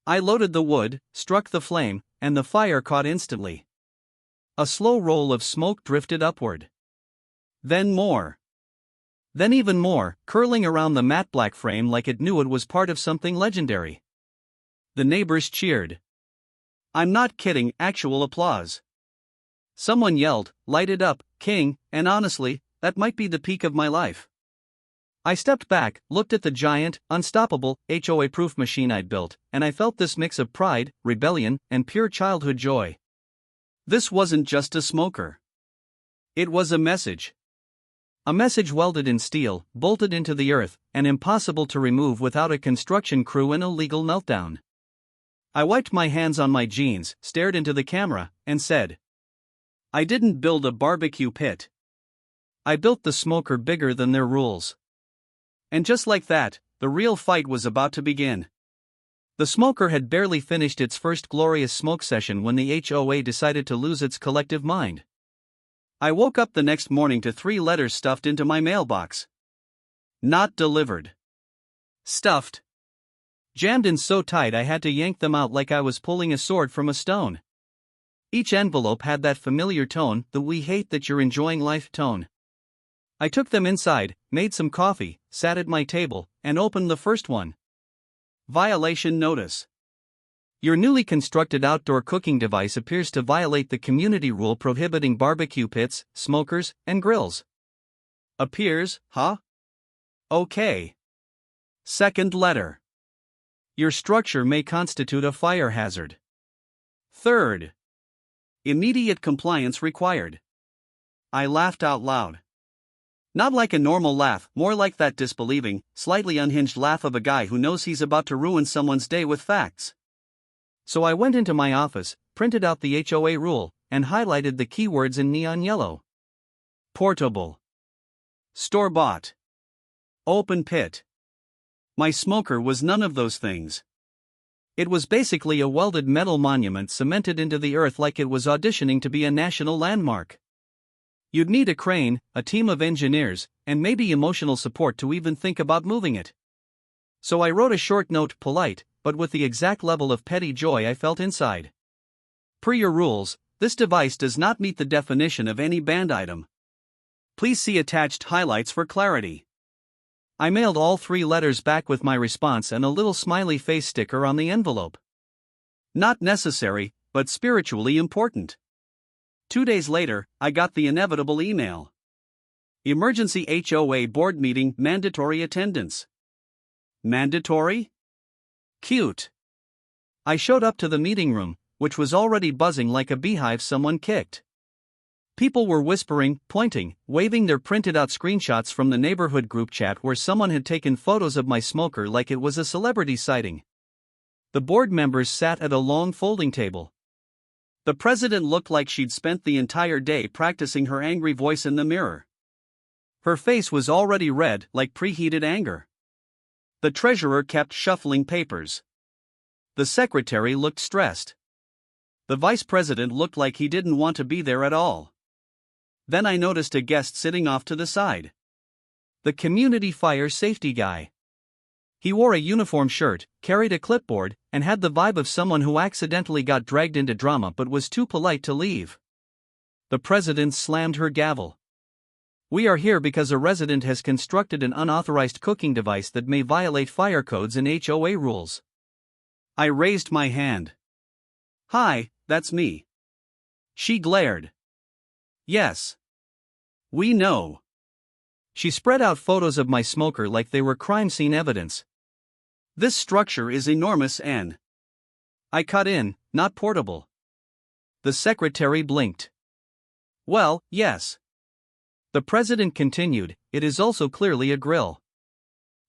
I loaded the wood, struck the flame, and the fire caught instantly. A slow roll of smoke drifted upward. Then more. Then even more, curling around the matte black frame like it knew it was part of something legendary. The neighbors cheered. I'm not kidding, actual applause. Someone yelled, "Light it up, King," and honestly, that might be the peak of my life. I stepped back, looked at the giant, unstoppable, HOA-proof machine I'd built, and I felt this mix of pride, rebellion, and pure childhood joy. This wasn't just a smoker. It was a message. A message welded in steel, bolted into the earth, and impossible to remove without a construction crew and a legal meltdown. I wiped my hands on my jeans, stared into the camera, and said, "I didn't build a barbecue pit. I built the smoker bigger than their rules." And just like that, the real fight was about to begin. The smoker had barely finished its first glorious smoke session when the HOA decided to lose its collective mind. I woke up the next morning to 3 letters stuffed into my mailbox. Not delivered. Stuffed. Jammed in so tight I had to yank them out like I was pulling a sword from a stone. Each envelope had that familiar tone, the "we hate that you're enjoying life" tone. I took them inside, made some coffee, sat at my table, and opened the first one. Violation notice. Your newly constructed outdoor cooking device appears to violate the community rule prohibiting barbecue pits, smokers, and grills. Appears, huh? Okay. Second letter. Your structure may constitute a fire hazard. Third. Immediate compliance required. I laughed out loud. Not like a normal laugh, more like that disbelieving, slightly unhinged laugh of a guy who knows he's about to ruin someone's day with facts. So I went into my office, printed out the HOA rule, and highlighted the keywords in neon yellow. Portable. Store-bought. Open pit. My smoker was none of those things. It was basically a welded metal monument cemented into the earth like it was auditioning to be a national landmark. You'd need a crane, a team of engineers, and maybe emotional support to even think about moving it. So I wrote a short note, polite, but with the exact level of petty joy I felt inside. Per your rules, this device does not meet the definition of any banned item. Please see attached highlights for clarity. I mailed all 3 letters back with my response and a little smiley face sticker on the envelope. Not necessary, but spiritually important. 2 days later, I got the inevitable email. Emergency HOA board meeting, mandatory attendance. Mandatory? Cute. I showed up to the meeting room, which was already buzzing like a beehive someone kicked. People were whispering, pointing, waving their printed out screenshots from the neighborhood group chat where someone had taken photos of my smoker like it was a celebrity sighting. The board members sat at a long folding table. The president looked like she'd spent the entire day practicing her angry voice in the mirror. Her face was already red, like preheated anger. The treasurer kept shuffling papers. The secretary looked stressed. The vice president looked like he didn't want to be there at all. Then I noticed a guest sitting off to the side. The community fire safety guy. He wore a uniform shirt, carried a clipboard, and had the vibe of someone who accidentally got dragged into drama but was too polite to leave. The president slammed her gavel. We are here because a resident has constructed an unauthorized cooking device that may violate fire codes and HOA rules. I raised my hand. Hi, that's me. She glared. Yes. We know. She spread out photos of my smoker like they were crime scene evidence. This structure is enormous and I cut in, not portable. The secretary blinked. Well, yes. The president continued, it is also clearly a grill.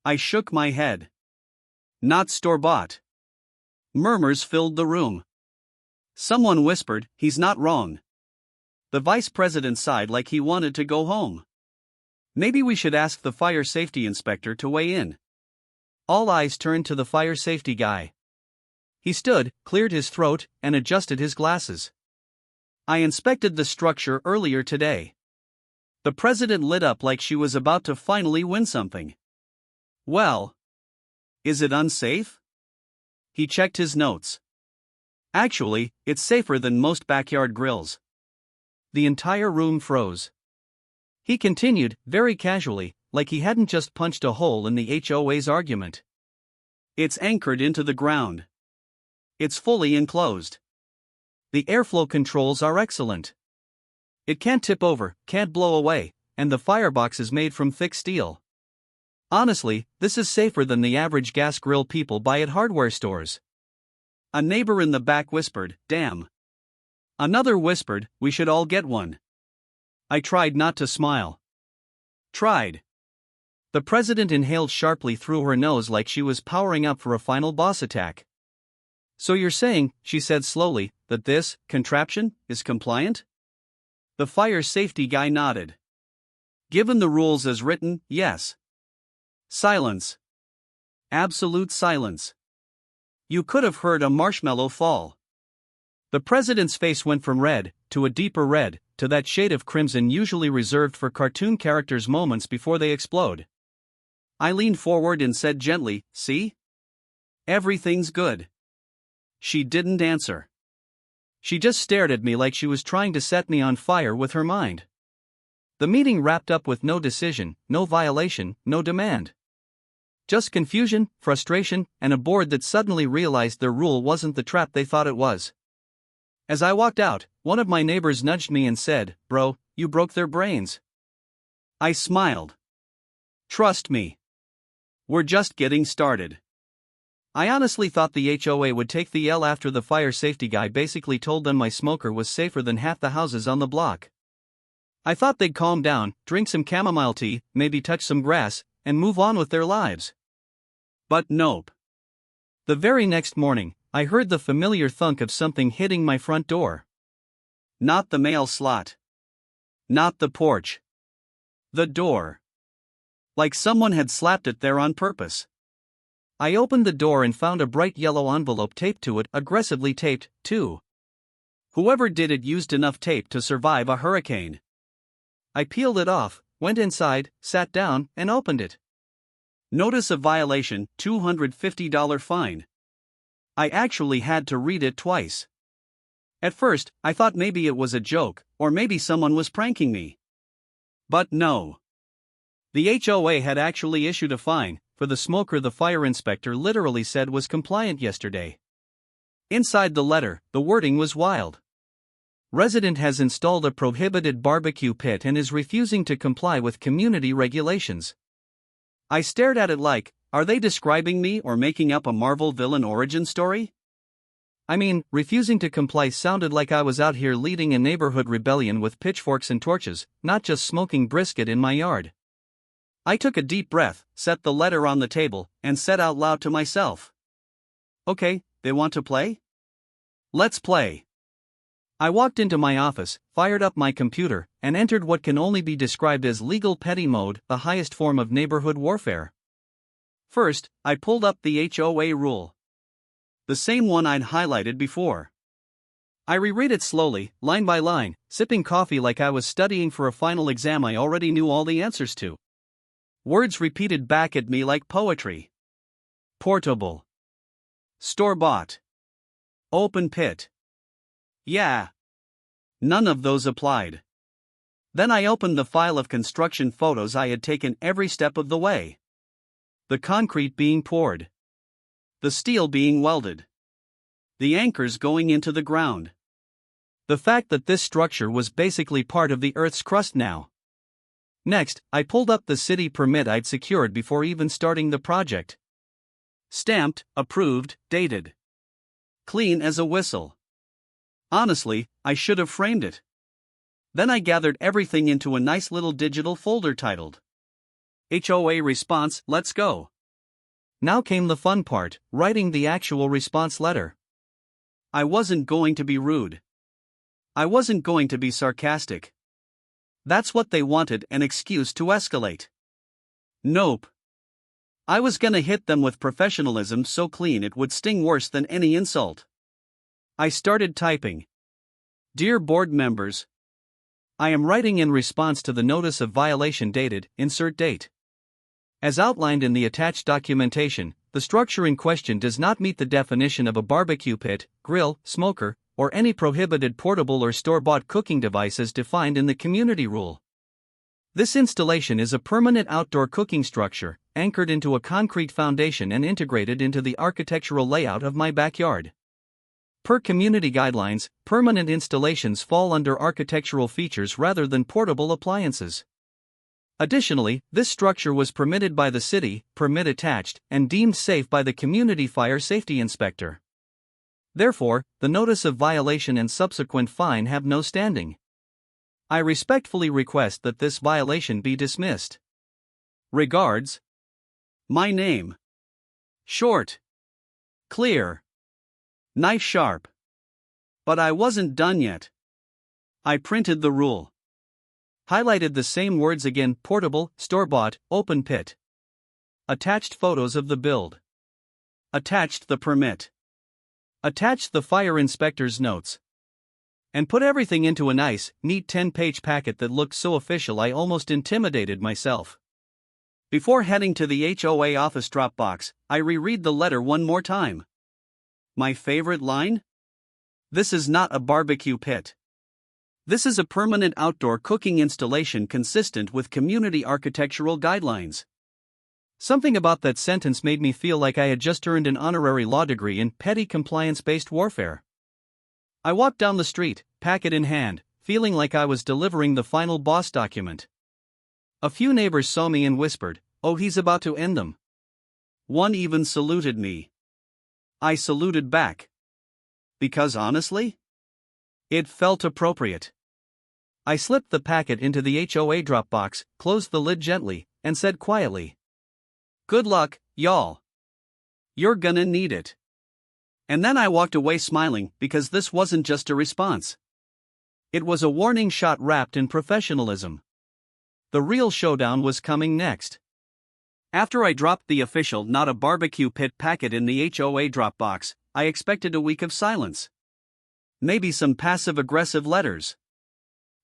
I shook my head. Not store-bought. Murmurs filled the room. Someone whispered, he's not wrong. The vice president sighed like he wanted to go home. Maybe we should ask the fire safety inspector to weigh in. All eyes turned to the fire safety guy. He stood, cleared his throat, and adjusted his glasses. I inspected the structure earlier today. The president lit up like she was about to finally win something. Well, is it unsafe? He checked his notes. Actually, it's safer than most backyard grills. The entire room froze. He continued, very casually, like he hadn't just punched a hole in the HOA's argument. It's anchored into the ground. It's fully enclosed. The airflow controls are excellent. It can't tip over, can't blow away, and the firebox is made from thick steel. Honestly, this is safer than the average gas grill people buy at hardware stores. A neighbor in the back whispered, damn. Another whispered, we should all get one. I tried not to smile. Tried. The president inhaled sharply through her nose like she was powering up for a final boss attack. So you're saying, she said slowly, that this contraption is compliant? The fire safety guy nodded. Given the rules as written, yes. Silence. Absolute silence. You could have heard a marshmallow fall. The president's face went from red, to a deeper red, to that shade of crimson usually reserved for cartoon characters moments before they explode. I leaned forward and said gently, see? Everything's good. She didn't answer. She just stared at me like she was trying to set me on fire with her mind. The meeting wrapped up with no decision, no violation, no demand. Just confusion, frustration, and a board that suddenly realized their rule wasn't the trap they thought it was. As I walked out, one of my neighbors nudged me and said, bro, you broke their brains. I smiled. Trust me. We're just getting started. I honestly thought the HOA would take the L after the fire safety guy basically told them my smoker was safer than half the houses on the block. I thought they'd calm down, drink some chamomile tea, maybe touch some grass, and move on with their lives. But nope. The very next morning, I heard the familiar thunk of something hitting my front door. Not the mail slot. Not the porch. The door. Like someone had slapped it there on purpose. I opened the door and found a bright yellow envelope taped to it, aggressively taped, too. Whoever did it used enough tape to survive a hurricane. I peeled it off, went inside, sat down, and opened it. Notice of violation, $250 fine. I actually had to read it twice. At first, I thought maybe it was a joke, or maybe someone was pranking me. But no. The HOA had actually issued a fine for the smoker the fire inspector literally said was compliant yesterday. Inside the letter, the wording was wild. Resident has installed a prohibited barbecue pit and is refusing to comply with community regulations. I stared at it like, are they describing me or making up a Marvel villain origin story? I mean, refusing to comply sounded like I was out here leading a neighborhood rebellion with pitchforks and torches, not just smoking brisket in my yard. I took a deep breath, set the letter on the table, and said out loud to myself, okay, they want to play? Let's play. I walked into my office, fired up my computer, and entered what can only be described as legal petty mode, the highest form of neighborhood warfare. First, I pulled up the HOA rule. The same one I'd highlighted before. I reread it slowly, line by line, sipping coffee like I was studying for a final exam I already knew all the answers to. Words repeated back at me like poetry. Portable. Store-bought. Open pit. Yeah. None of those applied. Then I opened the file of construction photos I had taken every step of the way. The concrete being poured. The steel being welded. The anchors going into the ground. The fact that this structure was basically part of the Earth's crust now. Next, I pulled up the city permit I'd secured before even starting the project. Stamped, approved, dated. Clean as a whistle. Honestly, I should have framed it. Then I gathered everything into a nice little digital folder titled HOA Response, Let's Go. Now came the fun part, writing the actual response letter. I wasn't going to be rude. I wasn't going to be sarcastic. That's what they wanted, an excuse to escalate. Nope. I was gonna hit them with professionalism so clean it would sting worse than any insult. I started typing. Dear board members, I am writing in response to the notice of violation dated, insert date. As outlined in the attached documentation, the structure in question does not meet the definition of a barbecue pit, grill, smoker, or any prohibited portable or store-bought cooking device as defined in the community rule. This installation is a permanent outdoor cooking structure, anchored into a concrete foundation and integrated into the architectural layout of my backyard. Per community guidelines, permanent installations fall under architectural features rather than portable appliances. Additionally, this structure was permitted by the city, permit attached, and deemed safe by the community fire safety inspector. Therefore, the notice of violation and subsequent fine have no standing. I respectfully request that this violation be dismissed. Regards. My name. Short. Clear. Knife sharp. But I wasn't done yet. I printed the rule. Highlighted the same words again: portable, store-bought, open pit. Attached photos of the build. Attached the permit. Attached the fire inspector's notes. And put everything into a nice, neat 10-page packet that looked so official I almost intimidated myself. Before heading to the HOA office drop box, I reread the letter one more time. My favorite line? This is not a barbecue pit. This is a permanent outdoor cooking installation consistent with community architectural guidelines. Something about that sentence made me feel like I had just earned an honorary law degree in petty compliance-based warfare. I walked down the street, packet in hand, feeling like I was delivering the final boss document. A few neighbors saw me and whispered, "Oh, he's about to end them." One even saluted me. I saluted back. Because honestly, it felt appropriate. I slipped the packet into the HOA drop box, closed the lid gently, and said quietly, "Good luck, y'all. You're gonna need it." And then I walked away smiling, because this wasn't just a response. It was a warning shot wrapped in professionalism. The real showdown was coming next. After I dropped the official "not a barbecue pit" packet in the HOA drop box, I expected a week of silence. Maybe some passive-aggressive letters.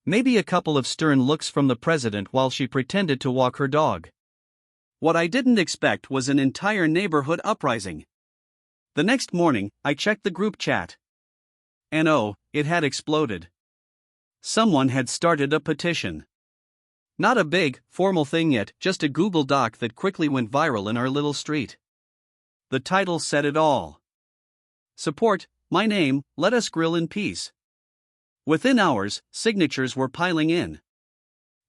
Maybe a couple of stern looks from the president while she pretended to walk her dog. What I didn't expect was an entire neighborhood uprising. The next morning, I checked the group chat. And oh, it had exploded. Someone had started a petition. Not a big, formal thing yet, just a Google Doc that quickly went viral in our little street. The title said it all. Support, my name, let us grill in peace. Within hours, signatures were piling in.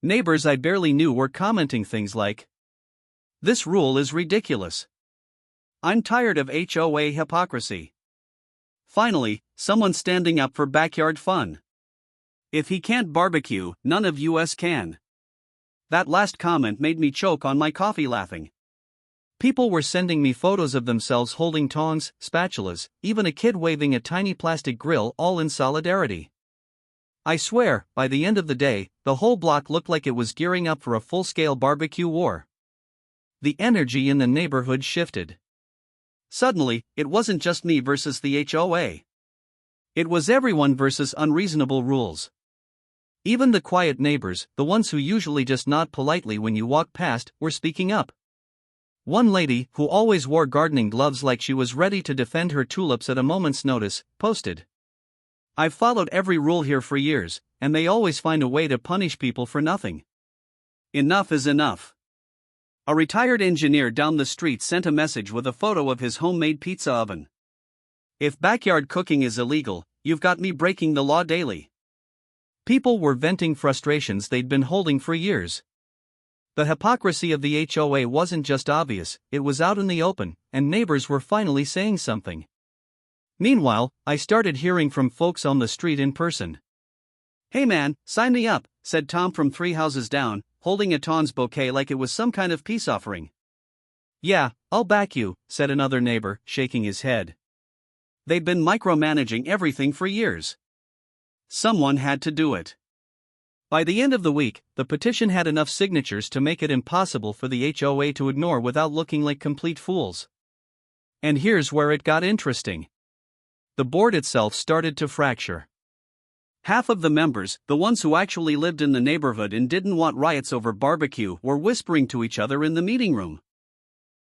Neighbors I barely knew were commenting things like, "This rule is ridiculous. I'm tired of HOA hypocrisy." Finally, someone standing up for backyard fun. "If he can't barbecue, none of us can." That last comment made me choke on my coffee laughing. People were sending me photos of themselves holding tongs, spatulas, even a kid waving a tiny plastic grill, all in solidarity. I swear, by the end of the day, the whole block looked like it was gearing up for a full-scale barbecue war. The energy in the neighborhood shifted. Suddenly, it wasn't just me versus the HOA. It was everyone versus unreasonable rules. Even the quiet neighbors, the ones who usually just nod politely when you walk past, were speaking up. One lady, who always wore gardening gloves like she was ready to defend her tulips at a moment's notice, posted, "I've followed every rule here for years, and they always find a way to punish people for nothing. Enough is enough." A retired engineer down the street sent a message with a photo of his homemade pizza oven. "If backyard cooking is illegal, you've got me breaking the law daily." People were venting frustrations they'd been holding for years. The hypocrisy of the HOA wasn't just obvious, it was out in the open, and neighbors were finally saying something. Meanwhile, I started hearing from folks on the street in person. "Hey man, sign me up," said Tom from 3 houses down, holding a Ton's bouquet like it was some kind of peace offering. "Yeah, I'll back you," said another neighbor, shaking his head. They'd been micromanaging everything for years. Someone had to do it. By the end of the week, the petition had enough signatures to make it impossible for the HOA to ignore without looking like complete fools. And here's where it got interesting. The board itself started to fracture. Half of the members, the ones who actually lived in the neighborhood and didn't want riots over barbecue, were whispering to each other in the meeting room.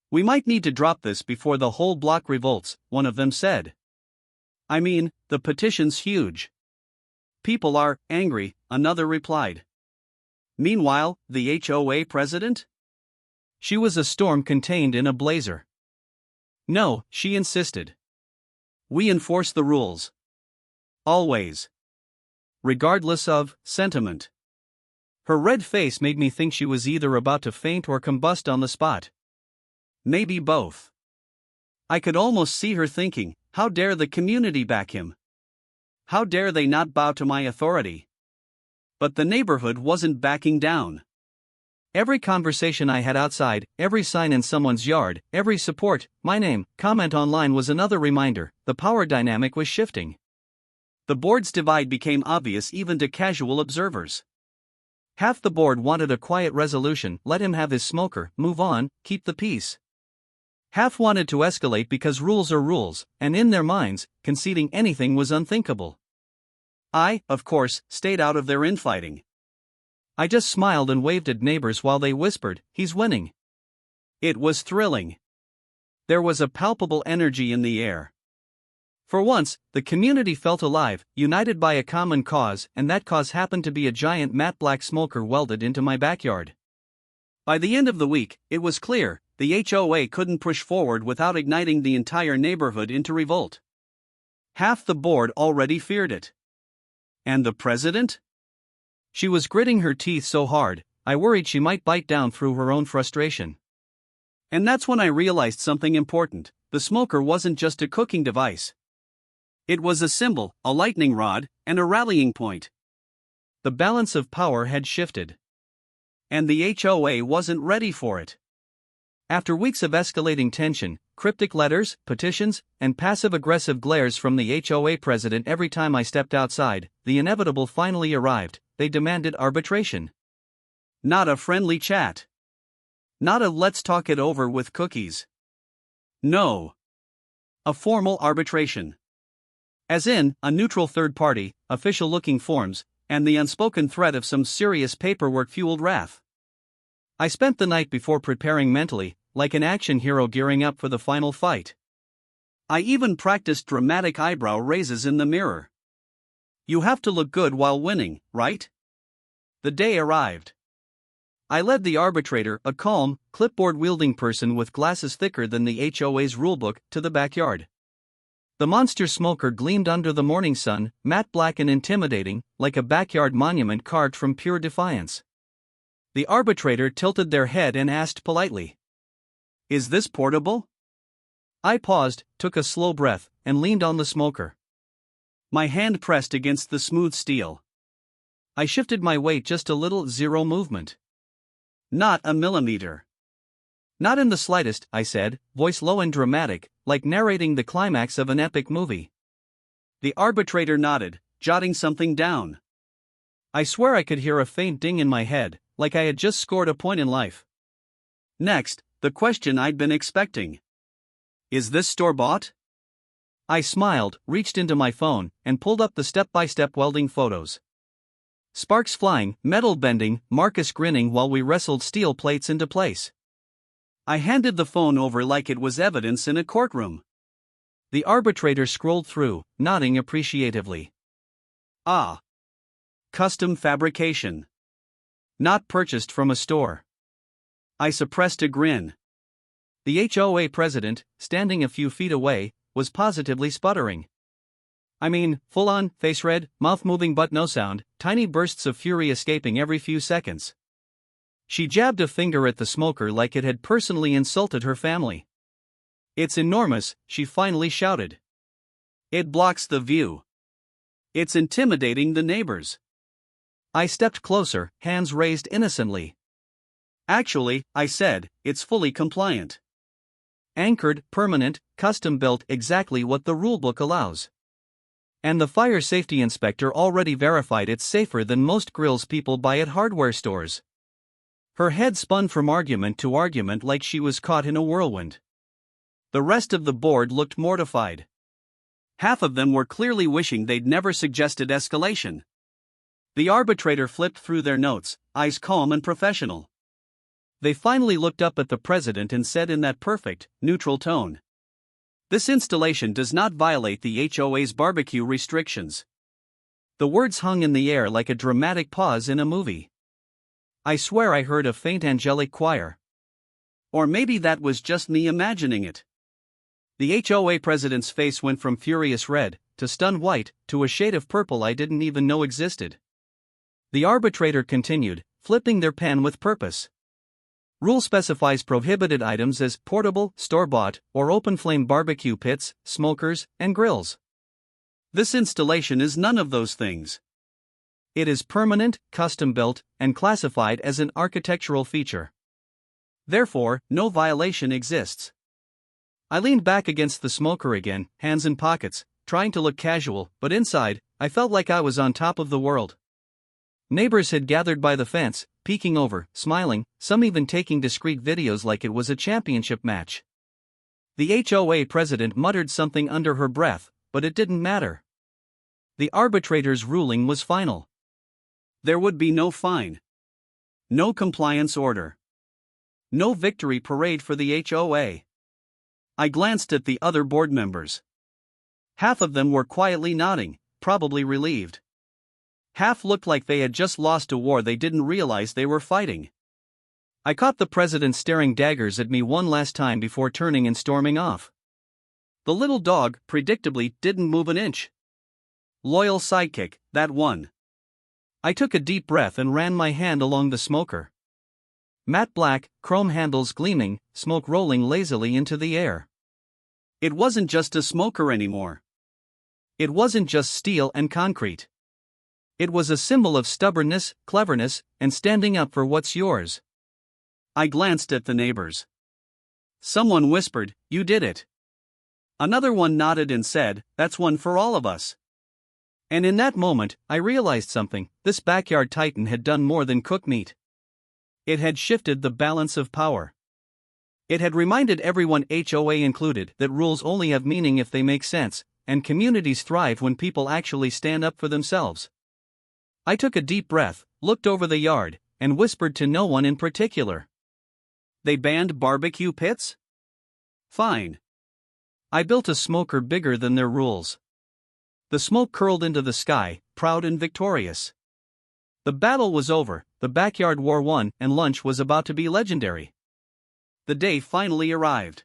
"We might need to drop this before the whole block revolts," one of them said. "I mean, the petition's huge. People are angry," another replied. Meanwhile, the HOA president? She was a storm contained in a blazer. "No," she insisted. "We enforce the rules. Always. Regardless of sentiment." Her red face made me think she was either about to faint or combust on the spot. Maybe both. I could almost see her thinking, how dare the community back him? How dare they not bow to my authority? But the neighborhood wasn't backing down. Every conversation I had outside, every sign in someone's yard, every support, my name, comment online was another reminder, the power dynamic was shifting. The board's divide became obvious even to casual observers. Half the board wanted a quiet resolution, let him have his smoker, move on, keep the peace. Half wanted to escalate because rules are rules, and in their minds, conceding anything was unthinkable. I, of course, stayed out of their infighting. I just smiled and waved at neighbors while they whispered, "He's winning." It was thrilling. There was a palpable energy in the air. For once, the community felt alive, united by a common cause, and that cause happened to be a giant matte black smoker welded into my backyard. By the end of the week, it was clear, the HOA couldn't push forward without igniting the entire neighborhood into revolt. Half the board already feared it. And the president? She was gritting her teeth so hard, I worried she might bite down through her own frustration. And that's when I realized something important. The smoker wasn't just a cooking device. It was a symbol, a lightning rod, and a rallying point. The balance of power had shifted. And the HOA wasn't ready for it. After weeks of escalating tension, cryptic letters, petitions, and passive-aggressive glares from the HOA president every time I stepped outside, the inevitable finally arrived. They demanded arbitration. Not a friendly chat. Not a "let's talk it over with cookies." No. A formal arbitration. As in, a neutral third party, official-looking forms, and the unspoken threat of some serious paperwork-fueled wrath. I spent the night before preparing mentally, like an action hero gearing up for the final fight. I even practiced dramatic eyebrow raises in the mirror. You have to look good while winning, right? The day arrived. I led the arbitrator, a calm, clipboard-wielding person with glasses thicker than the HOA's rulebook, to the backyard. The monster smoker gleamed under the morning sun, matte black and intimidating, like a backyard monument carved from pure defiance. The arbitrator tilted their head and asked politely, "Is this portable?" I paused, took a slow breath, and leaned on the smoker. My hand pressed against the smooth steel. I shifted my weight just a little, zero movement. Not a millimeter. "Not in the slightest," I said, voice low and dramatic, like narrating the climax of an epic movie. The arbitrator nodded, jotting something down. I swear I could hear a faint ding in my head, like I had just scored a point in life. Next, the question I'd been expecting. "Is this store-bought?" I smiled, reached into my phone, and pulled up the step-by-step welding photos. Sparks flying, metal bending, Marcus grinning while we wrestled steel plates into place. I handed the phone over like it was evidence in a courtroom. The arbitrator scrolled through, nodding appreciatively. Ah. Custom fabrication. Not purchased from a store. I suppressed a grin. The HOA president, standing a few feet away, was positively sputtering. I mean, full-on, face red, mouth moving but no sound, tiny bursts of fury escaping every few seconds. She jabbed a finger at the smoker like it had personally insulted her family. It's enormous, she finally shouted. It blocks the view. It's intimidating the neighbors. I stepped closer, hands raised innocently. Actually, I said, it's fully compliant. Anchored, permanent, custom-built, exactly what the rulebook allows. And the fire safety inspector already verified it's safer than most grills people buy at hardware stores. Her head spun from argument to argument like she was caught in a whirlwind. The rest of the board looked mortified. Half of them were clearly wishing they'd never suggested escalation. The arbitrator flipped through their notes, eyes calm and professional. They finally looked up at the president and said in that perfect, neutral tone, "This installation does not violate the HOA's barbecue restrictions." The words hung in the air like a dramatic pause in a movie. I swear I heard a faint angelic choir. Or maybe that was just me imagining it. The HOA president's face went from furious red, to stunned white, to a shade of purple I didn't even know existed. The arbitrator continued, flipping their pen with purpose. Rule specifies prohibited items as portable, store-bought, or open-flame barbecue pits, smokers, and grills. This installation is none of those things. It is permanent, custom-built, and classified as an architectural feature. Therefore, no violation exists. I leaned back against the smoker again, hands in pockets, trying to look casual, but inside, I felt like I was on top of the world. Neighbors had gathered by the fence, peeking over, smiling, some even taking discreet videos like it was a championship match. The HOA president muttered something under her breath, but it didn't matter. The arbitrator's ruling was final. There would be no fine. No compliance order. No victory parade for the HOA. I glanced at the other board members. Half of them were quietly nodding, probably relieved. Half looked like they had just lost a war they didn't realize they were fighting. I caught the president staring daggers at me one last time before turning and storming off. The little dog, predictably, didn't move an inch. Loyal sidekick, that one. I took a deep breath and ran my hand along the smoker. Matte black, chrome handles gleaming, smoke rolling lazily into the air. It wasn't just a smoker anymore. It wasn't just steel and concrete. It was a symbol of stubbornness, cleverness, and standing up for what's yours. I glanced at the neighbors. Someone whispered, "You did it." Another one nodded and said, "That's one for all of us." And in that moment, I realized something. This backyard titan had done more than cook meat. It had shifted the balance of power. It had reminded everyone, HOA included, that rules only have meaning if they make sense, and communities thrive when people actually stand up for themselves. I took a deep breath, looked over the yard, and whispered to no one in particular. They banned barbecue pits? Fine. I built a smoker bigger than their rules. The smoke curled into the sky, proud and victorious. The battle was over, the backyard war won, and lunch was about to be legendary. The day finally arrived.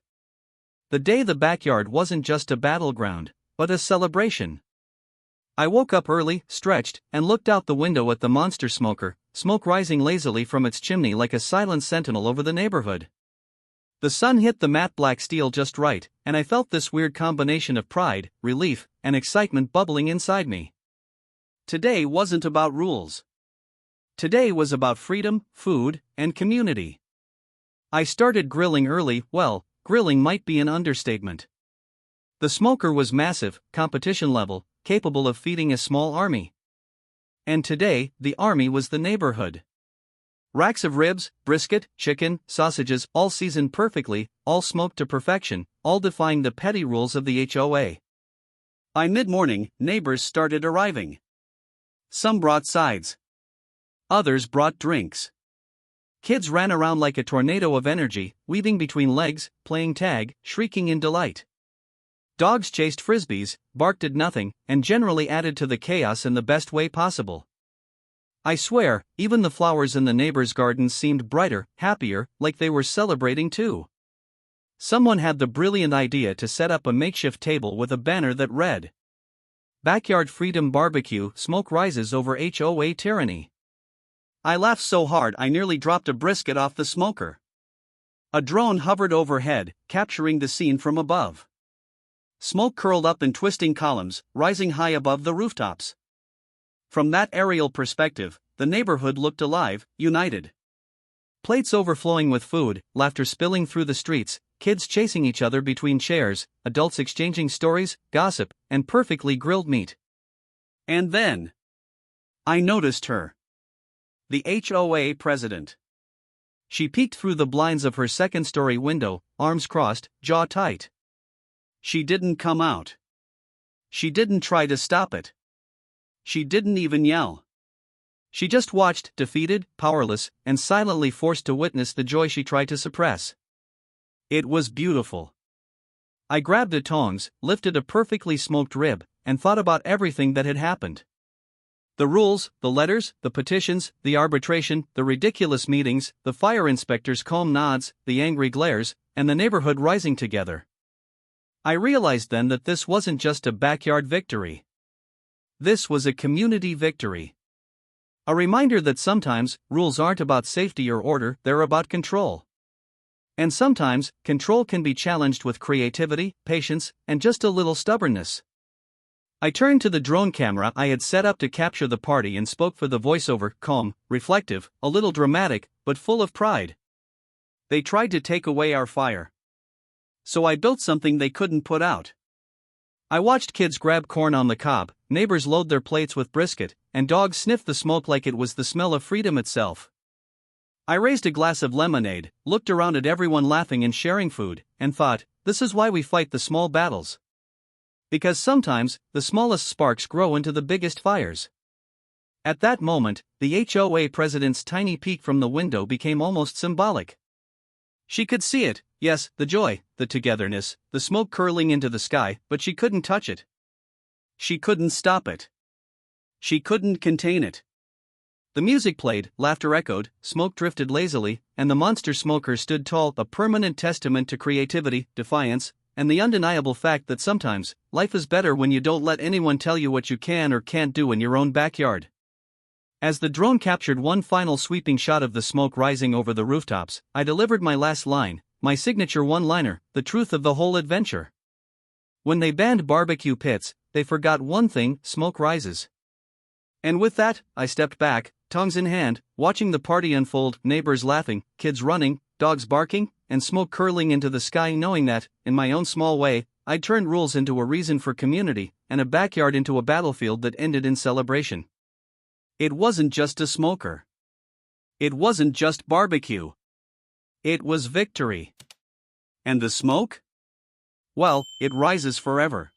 The day the backyard wasn't just a battleground, but a celebration. I woke up early, stretched, and looked out the window at the monster smoker, smoke rising lazily from its chimney like a silent sentinel over the neighborhood. The sun hit the matte black steel just right, and I felt this weird combination of pride, relief, and excitement bubbling inside me. Today wasn't about rules. Today was about freedom, food, and community. I started grilling early. Well, grilling might be an understatement. The smoker was massive, competition level, capable of feeding a small army. And today, the army was the neighborhood. Racks of ribs, brisket, chicken, sausages, all seasoned perfectly, all smoked to perfection, all defying the petty rules of the HOA. By mid-morning, neighbors started arriving. Some brought sides. Others brought drinks. Kids ran around like a tornado of energy, weaving between legs, playing tag, shrieking in delight. Dogs chased frisbees, barked at nothing, and generally added to the chaos in the best way possible. I swear, even the flowers in the neighbors' gardens seemed brighter, happier, like they were celebrating too. Someone had the brilliant idea to set up a makeshift table with a banner that read, "Backyard Freedom Barbecue, Smoke Rises Over HOA Tyranny." I laughed so hard I nearly dropped a brisket off the smoker. A drone hovered overhead, capturing the scene from above. Smoke curled up in twisting columns, rising high above the rooftops. From that aerial perspective, the neighborhood looked alive, united. Plates overflowing with food, laughter spilling through the streets, kids chasing each other between chairs, adults exchanging stories, gossip, and perfectly grilled meat. And then I noticed her. The HOA president. She peeked through the blinds of her second-story window, arms crossed, jaw tight. She didn't come out. She didn't try to stop it. She didn't even yell. She just watched, defeated, powerless, and silently forced to witness the joy she tried to suppress. It was beautiful. I grabbed the tongs, lifted a perfectly smoked rib, and thought about everything that had happened. The rules, the letters, the petitions, the arbitration, the ridiculous meetings, the fire inspector's calm nods, the angry glares, and the neighborhood rising together. I realized then that this wasn't just a backyard victory. This was a community victory. A reminder that sometimes, rules aren't about safety or order, they're about control. And sometimes, control can be challenged with creativity, patience, and just a little stubbornness. I turned to the drone camera I had set up to capture the party and spoke for the voiceover, calm, reflective, a little dramatic, but full of pride. They tried to take away our fire. So I built something they couldn't put out. I watched kids grab corn on the cob, neighbors load their plates with brisket, and dogs sniff the smoke like it was the smell of freedom itself. I raised a glass of lemonade, looked around at everyone laughing and sharing food, and thought, this is why we fight the small battles. Because sometimes, the smallest sparks grow into the biggest fires. At that moment, the HOA president's tiny peek from the window became almost symbolic. She could see it, yes, the joy, the togetherness, the smoke curling into the sky, but she couldn't touch it. She couldn't stop it. She couldn't contain it. The music played, laughter echoed, smoke drifted lazily, and the monster smoker stood tall, a permanent testament to creativity, defiance, and the undeniable fact that sometimes, life is better when you don't let anyone tell you what you can or can't do in your own backyard. As the drone captured one final sweeping shot of the smoke rising over the rooftops, I delivered my last line, my signature one-liner, the truth of the whole adventure. When they banned barbecue pits, they forgot one thing: smoke rises. And with that, I stepped back, tongs in hand, watching the party unfold, neighbors laughing, kids running, dogs barking, and smoke curling into the sky, knowing that, in my own small way, I'd turned rules into a reason for community, and a backyard into a battlefield that ended in celebration. It wasn't just a smoker. It wasn't just barbecue. It was victory. And the smoke? Well, it rises forever.